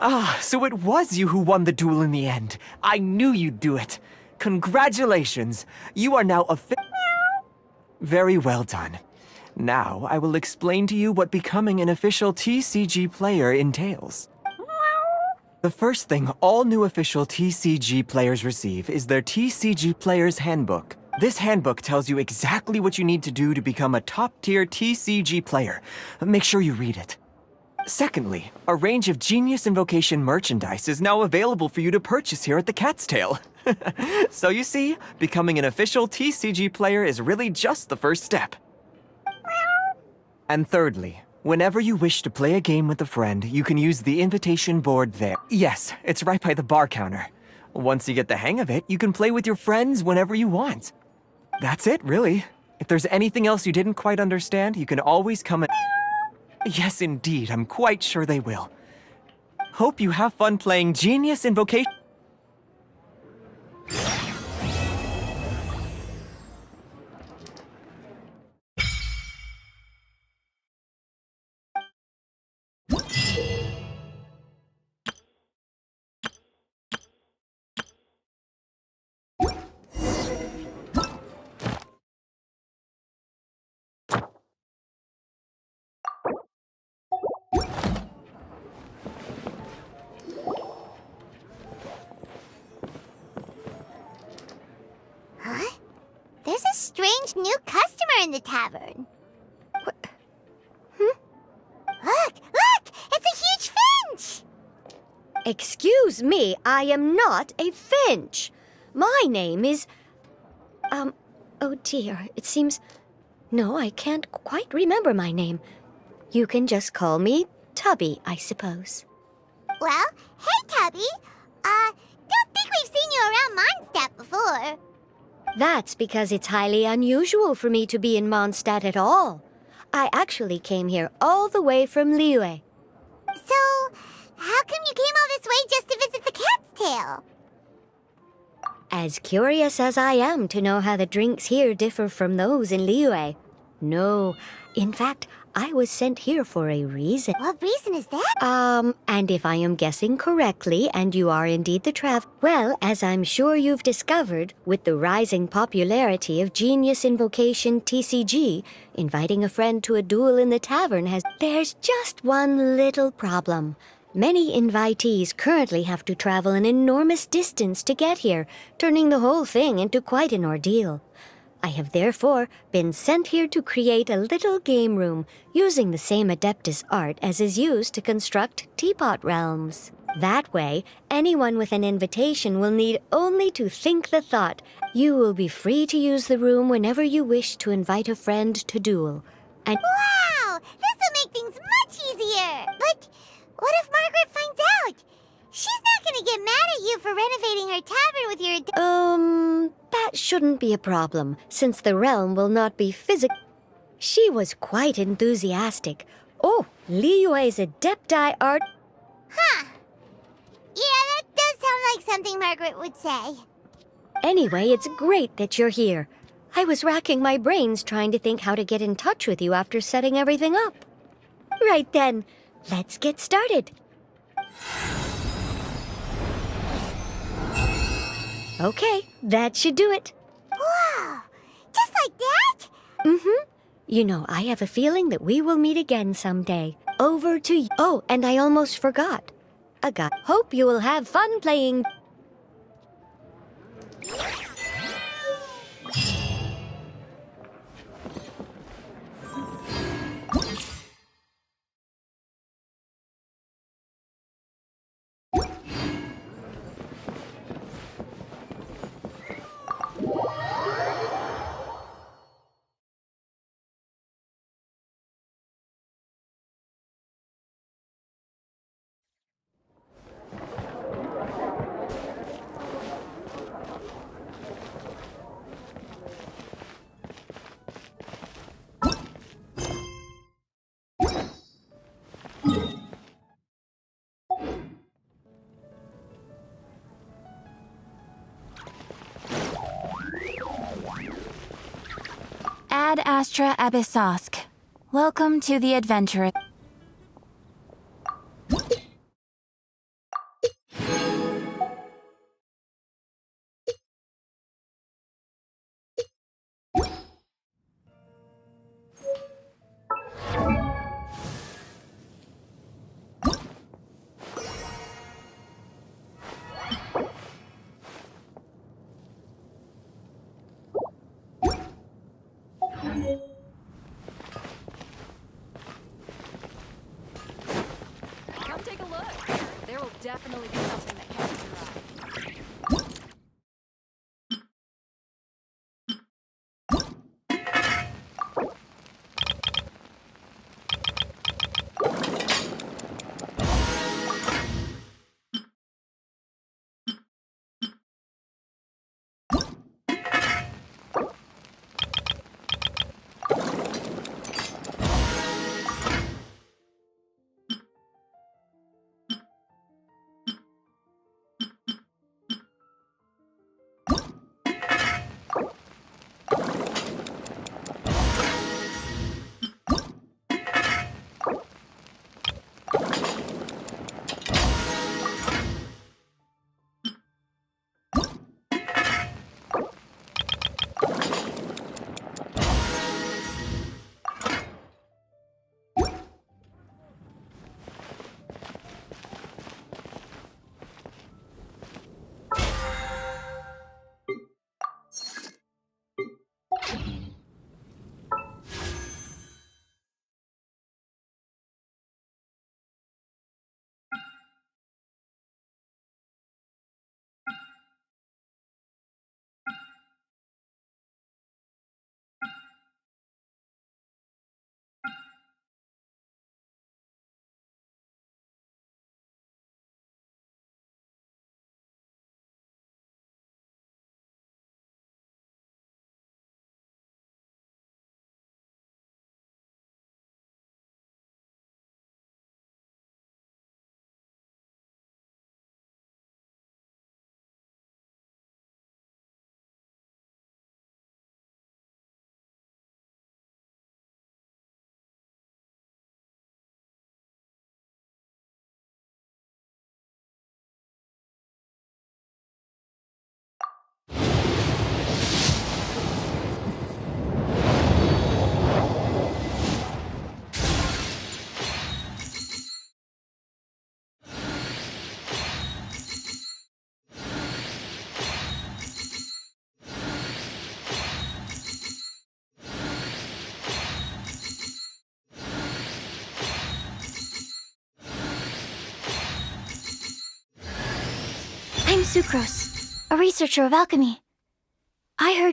Ah, so it was you who won the duel in the end. I knew you'd do it. Congratulations. You are now Very well done. Now, I will explain to you what becoming an official TCG player entails. The first thing all new official TCG players receive is their TCG Player's Handbook. This handbook tells you exactly what you need to do to become a top-tier TCG player. Make sure you read it. Secondly, a range of Genius Invocation merchandise is now available for you to purchase here at the Cat's Tail. So you see, becoming an official TCG player is really just the first step. And thirdly, whenever you wish to play a game with a friend, you can use the invitation board there. Yes, it's right by the bar counter. Once you get the hang of it, you can play with your friends whenever you want. That's it, really. If there's anything else you didn't quite understand, you can always come and... Yes, indeed, I'm quite sure they will. Hope you have fun playing Genius Invocation... Huh? There's a strange new customer in the tavern. What? Look! Look! It's a huge finch! Excuse me, I am not a finch. My name is... oh dear, it seems... No, I can't quite remember my name. You can just call me Tubby, I suppose. Well, hey, Tubby. Don't think we've seen you around Mondstadt before. That's because it's highly unusual for me to be in Mondstadt at all. I actually came here all the way from Liyue. So, how come you came all this way just to visit the Cat's Tail? As curious as I am to know how the drinks here differ from those in Liyue. No, in fact, I was sent here for a reason. What reason is that? And if I am guessing correctly, and you are indeed the well, as I'm sure you've discovered, with the rising popularity of Genius Invocation TCG, inviting a friend to a duel in the tavern There's just one little problem. Many invitees currently have to travel an enormous distance to get here, turning the whole thing into quite an ordeal. I have therefore been sent here to create a little game room using the same Adeptus art as is used to construct Teapot Realms. That way, anyone with an invitation will need only to think the thought. You will be free to use the room whenever you wish to invite a friend to duel. And Wow! This'll make things much easier! But what if Margaret finds out? She's not gonna get mad at you for renovating her tavern with your... that shouldn't be a problem, since the realm will not be physical. She was quite enthusiastic. Oh, Liyue's Adepti art... Huh. Yeah, that does sound like something Margaret would say. Anyway, it's great that you're here. I was racking my brains trying to think how to get in touch with you after setting everything up. Right then, let's get started. Okay, that should do it. Wow! Just like that? Mm-hmm. You know, I have a feeling that we will meet again someday. Over to you. Oh, and I almost forgot. Hope you will have fun playing... Ad Astra Abyssosk. Welcome to the adventure. definitely be something that catches your eye. I'm Sucrose, a researcher of alchemy. I heard...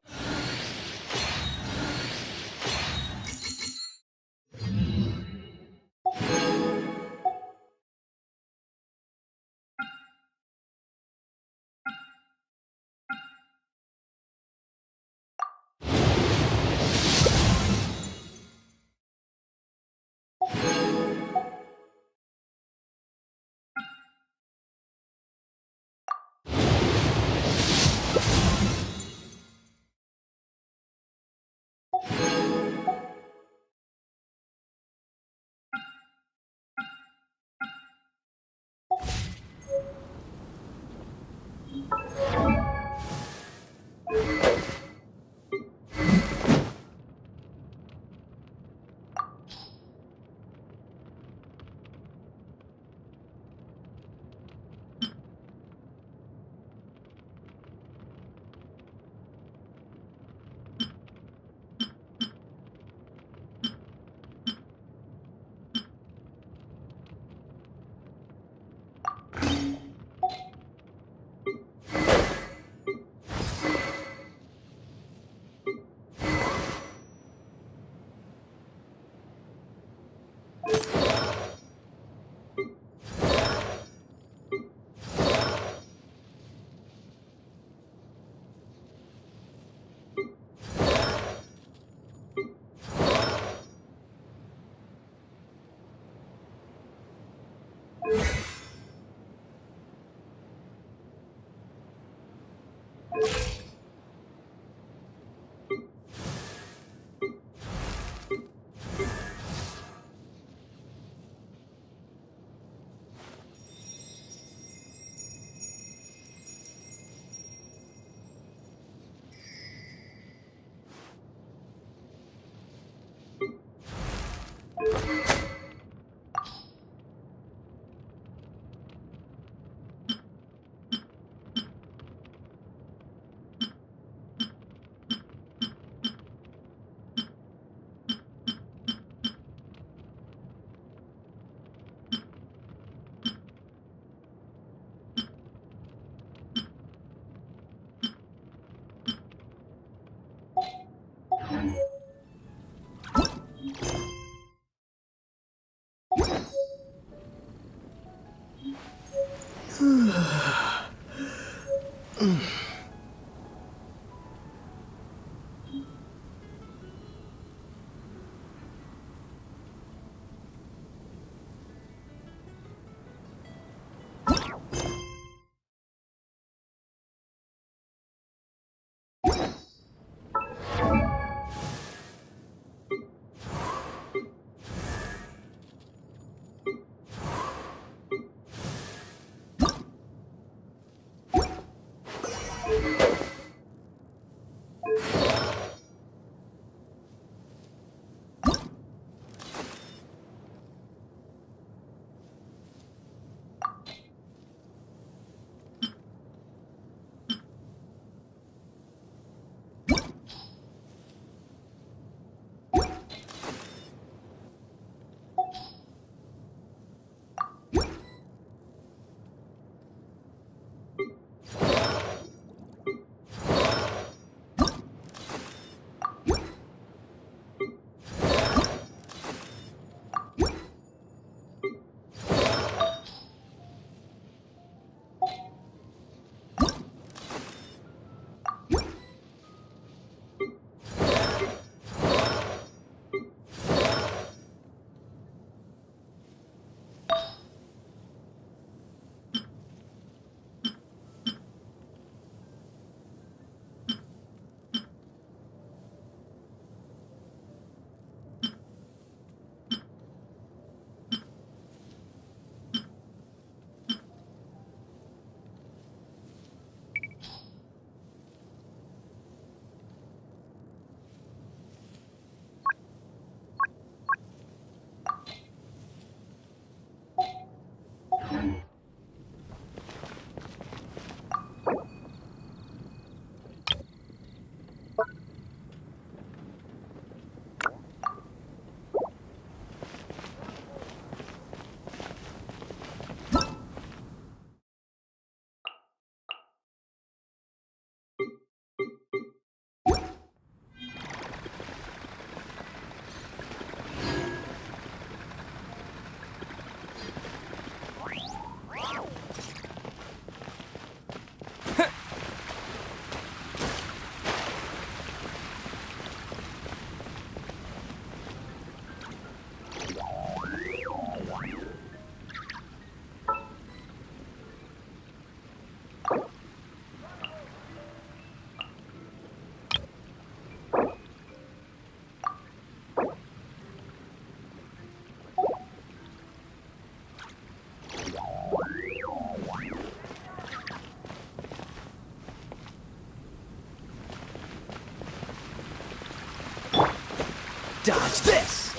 Dodge this!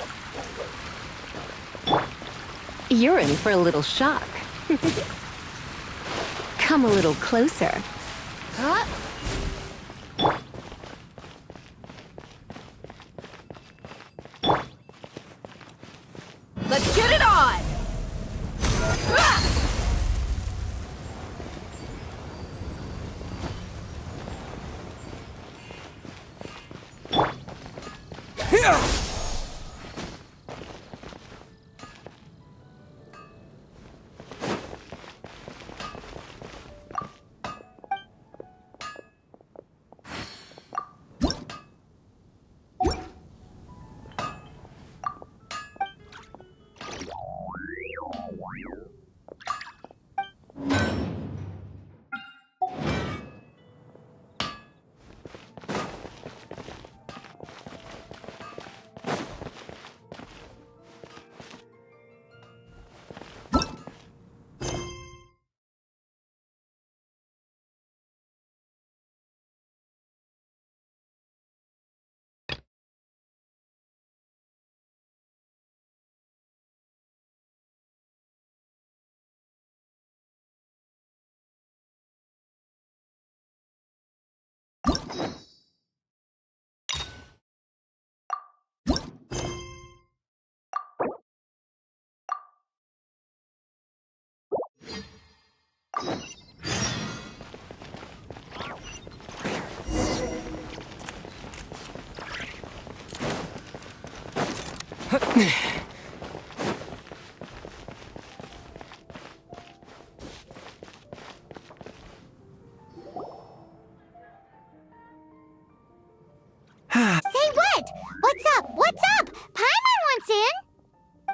You're in for a little shock. Come a little closer. Huh? Let's get it on! Ah!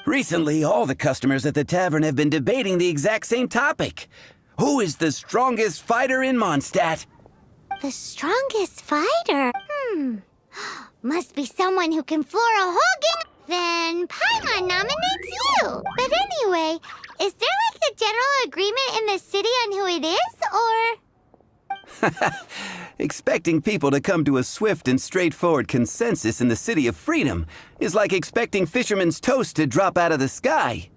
Recently, all the customers at the tavern have been debating the exact same topic. Who is the strongest fighter in Mondstadt? The strongest fighter? Must be someone who can floor a whole game. Then Paimon nominates you. But anyway, is there like a general agreement in the city on who it is, or...? Expecting people to come to a swift and straightforward consensus in the City of Freedom is like expecting fisherman's toast to drop out of the sky.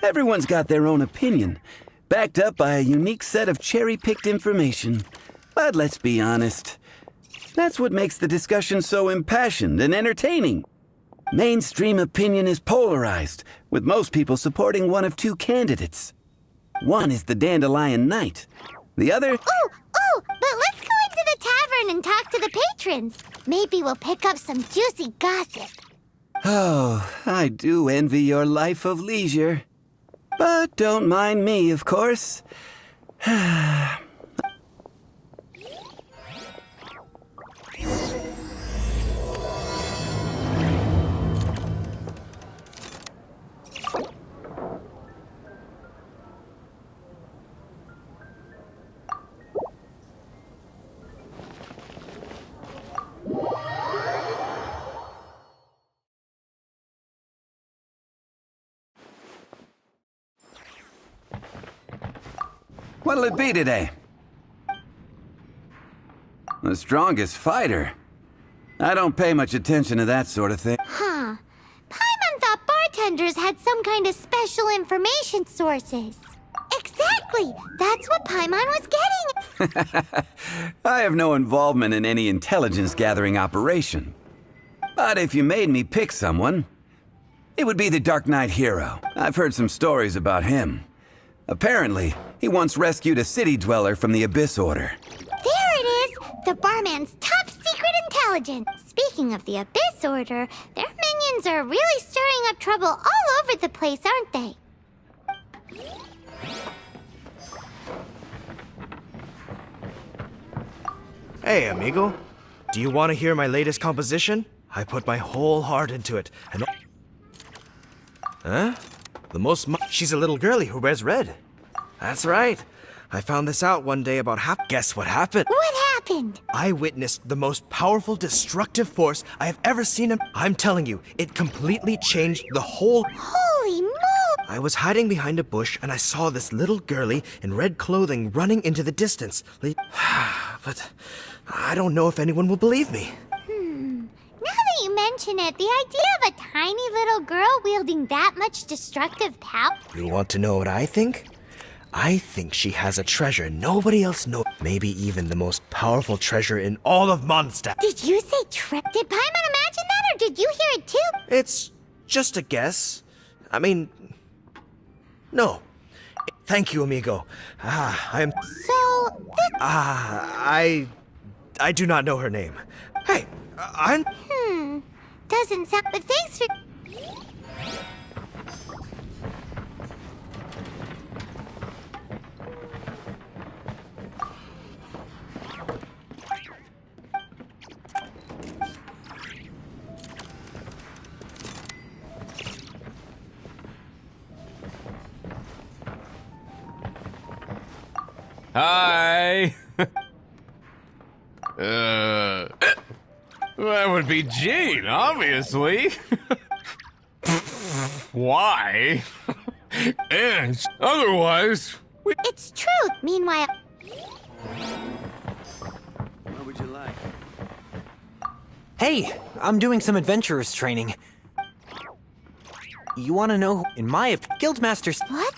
Everyone's got their own opinion, backed up by a unique set of cherry-picked information. But let's be honest, that's what makes the discussion so impassioned and entertaining. Mainstream opinion is polarized, with most people supporting one of two candidates. One is the Dandelion Knight. The other... Oh, but let's go into the tavern and talk to the patrons. Maybe we'll pick up some juicy gossip. Oh, I do envy your life of leisure. But don't mind me, of course. What'll it be today? The strongest fighter? I don't pay much attention to that sort of thing. Huh. Paimon thought bartenders had some kind of special information sources. Exactly! That's what Paimon was getting! I have no involvement in any intelligence-gathering operation. But if you made me pick someone, it would be the Dark Knight hero. I've heard some stories about him. Apparently, he once rescued a city dweller from the Abyss Order. There it is! The barman's top secret intelligence! Speaking of the Abyss Order, their minions are really stirring up trouble all over the place, aren't they? Hey, amigo. Do you want to hear my latest composition? I put my whole heart into it, and... Huh? She's a little girlie who wears red. That's right. I found this out one day about Guess what happened? What happened? I witnessed the most powerful destructive force I have ever seen. I'm telling you, it completely changed the whole... Holy moly! I was hiding behind a bush and I saw this little girlie in red clothing running into the distance. But I don't know if anyone will believe me. Now that you mention it, the idea of a tiny little girl wielding that much destructive power... You want to know what I think? I think she has a treasure nobody else knows. Maybe even the most powerful treasure in all of Mondstadt. Did you say Did Paimon imagine that, or did you hear it too? It's just a guess. I mean... No. Thank you, amigo. I'm... So... I do not know her name. Hey, I'm... Doesn't sound... But thanks for... Hi! That would be Jean, obviously. Why? And otherwise... It's true! Meanwhile... What would you like? Hey, I'm doing some adventurers training. You want to know who, in my Guildmasters... What?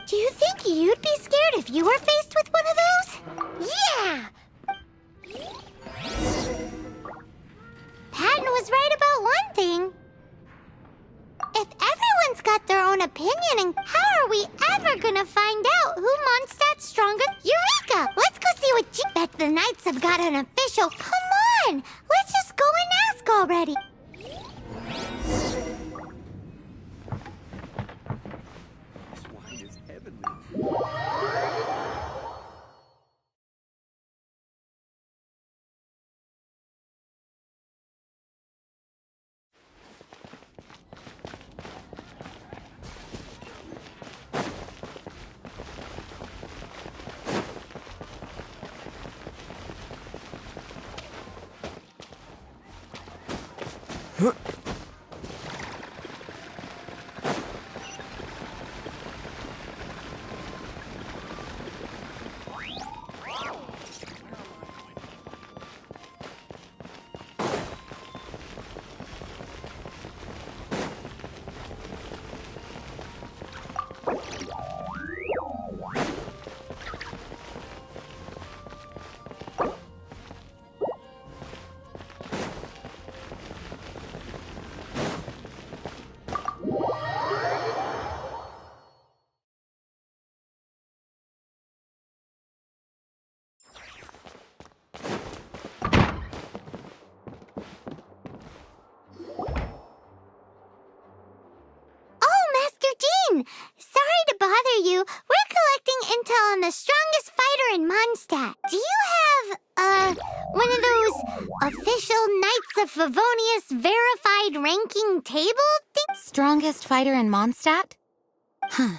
Do you think you'd be scared if you were faced with one of those? Yeah! Patton was right about one thing. If everyone's got their own opinion, and how are we ever gonna find out who Mondstadt's strongest? Eureka! Let's go see what Bet the Knights have got an official... Come on! Let's just go and ask already! This wine is heavenly. Jean! Sorry to bother you. We're collecting intel on the strongest fighter in Mondstadt. Do you have, one of those official Knights of Favonius verified ranking table things? Strongest fighter in Mondstadt? Huh.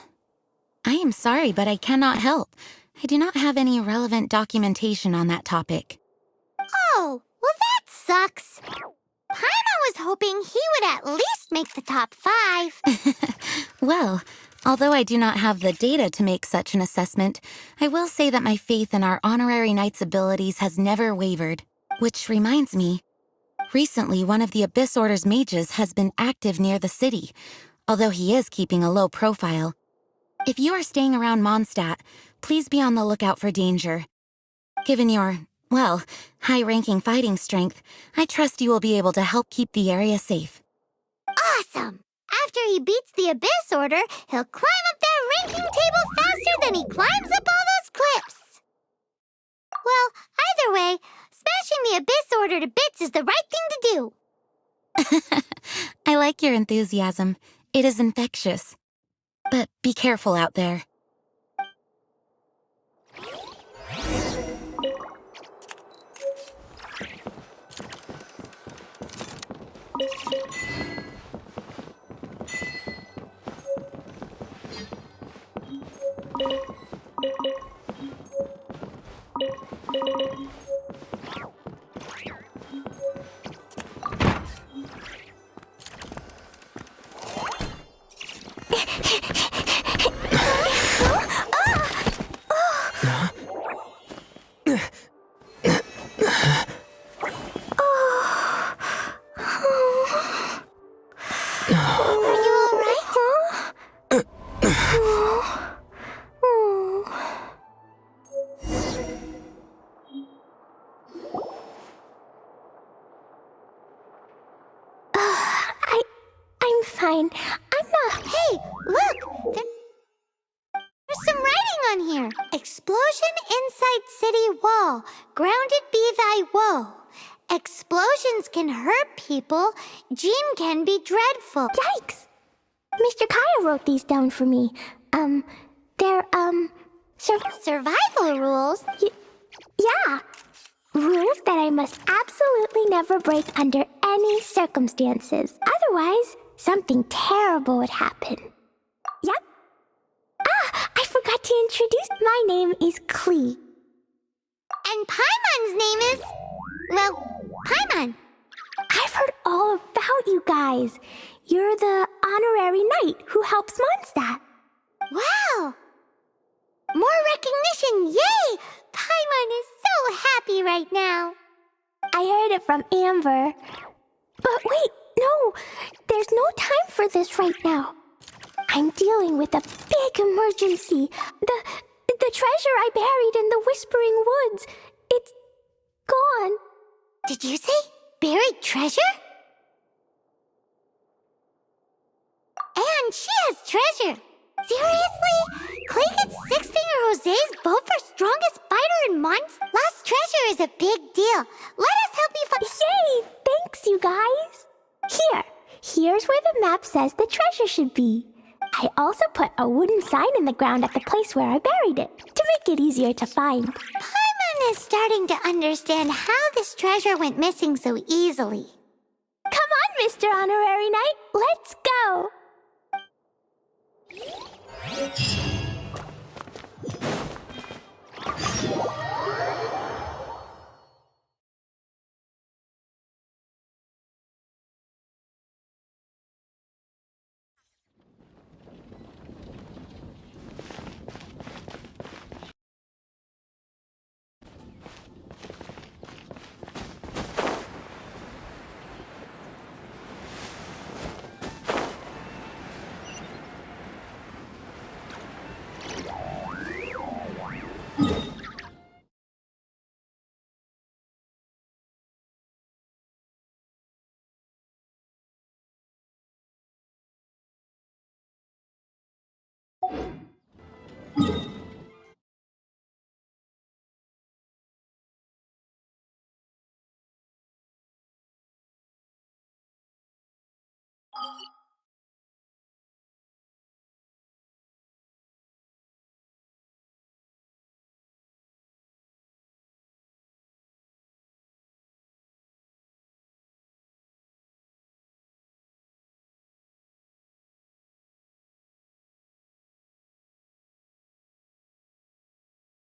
I am sorry, but I cannot help. I do not have any relevant documentation on that topic. Oh, well that sucks. Paimon was hoping he would at least make the top 5. Well, although I do not have the data to make such an assessment, I will say that my faith in our honorary knight's abilities has never wavered. Which reminds me, recently one of the Abyss Order's mages has been active near the city, although he is keeping a low profile. If you are staying around Mondstadt, please be on the lookout for danger. Given your, well, high-ranking fighting strength, I trust you will be able to help keep the area safe. Awesome! After he beats the Abyss Order, he'll climb up that ranking table faster than he climbs up all those cliffs. Well, either way, smashing the Abyss Order to bits is the right thing to do. I like your enthusiasm. It is infectious. But be careful out there. I'm fine. I'm not. Hey, look! There's some writing on here. Explosion inside city wall. Grounded be thy woe. Explosions can hurt people. Jean can be dreadful. Yikes! Mr. Kaya wrote these down for me. They're, survival rules? Yeah. Rules that I must absolutely never break under any circumstances. Otherwise, something terrible would happen. Yep. Ah, I forgot to introduce. My name is Klee. And Paimon's name is... well, Paimon. I've heard all about you guys. You're the honorary knight who helps Mondstadt. Wow! More recognition, yay! Paimon is so happy right now. I heard it from Amber. But wait, no, there's no time for this right now. I'm dealing with a big emergency. The treasure I buried in the Whispering Woods, it's gone. Did you say buried treasure? And she has treasure. Seriously? Clay gets Six-Finger Jose's vote for strongest fighter in months? Lost treasure is a big deal. Let us help you find— Yay! Thanks, you guys. Here's where the map says the treasure should be. I also put a wooden sign in the ground at the place where I buried it, to make it easier to find. Paimon is starting to understand how this treasure went missing so easily. Come on, Mr. Honorary Knight, let's go!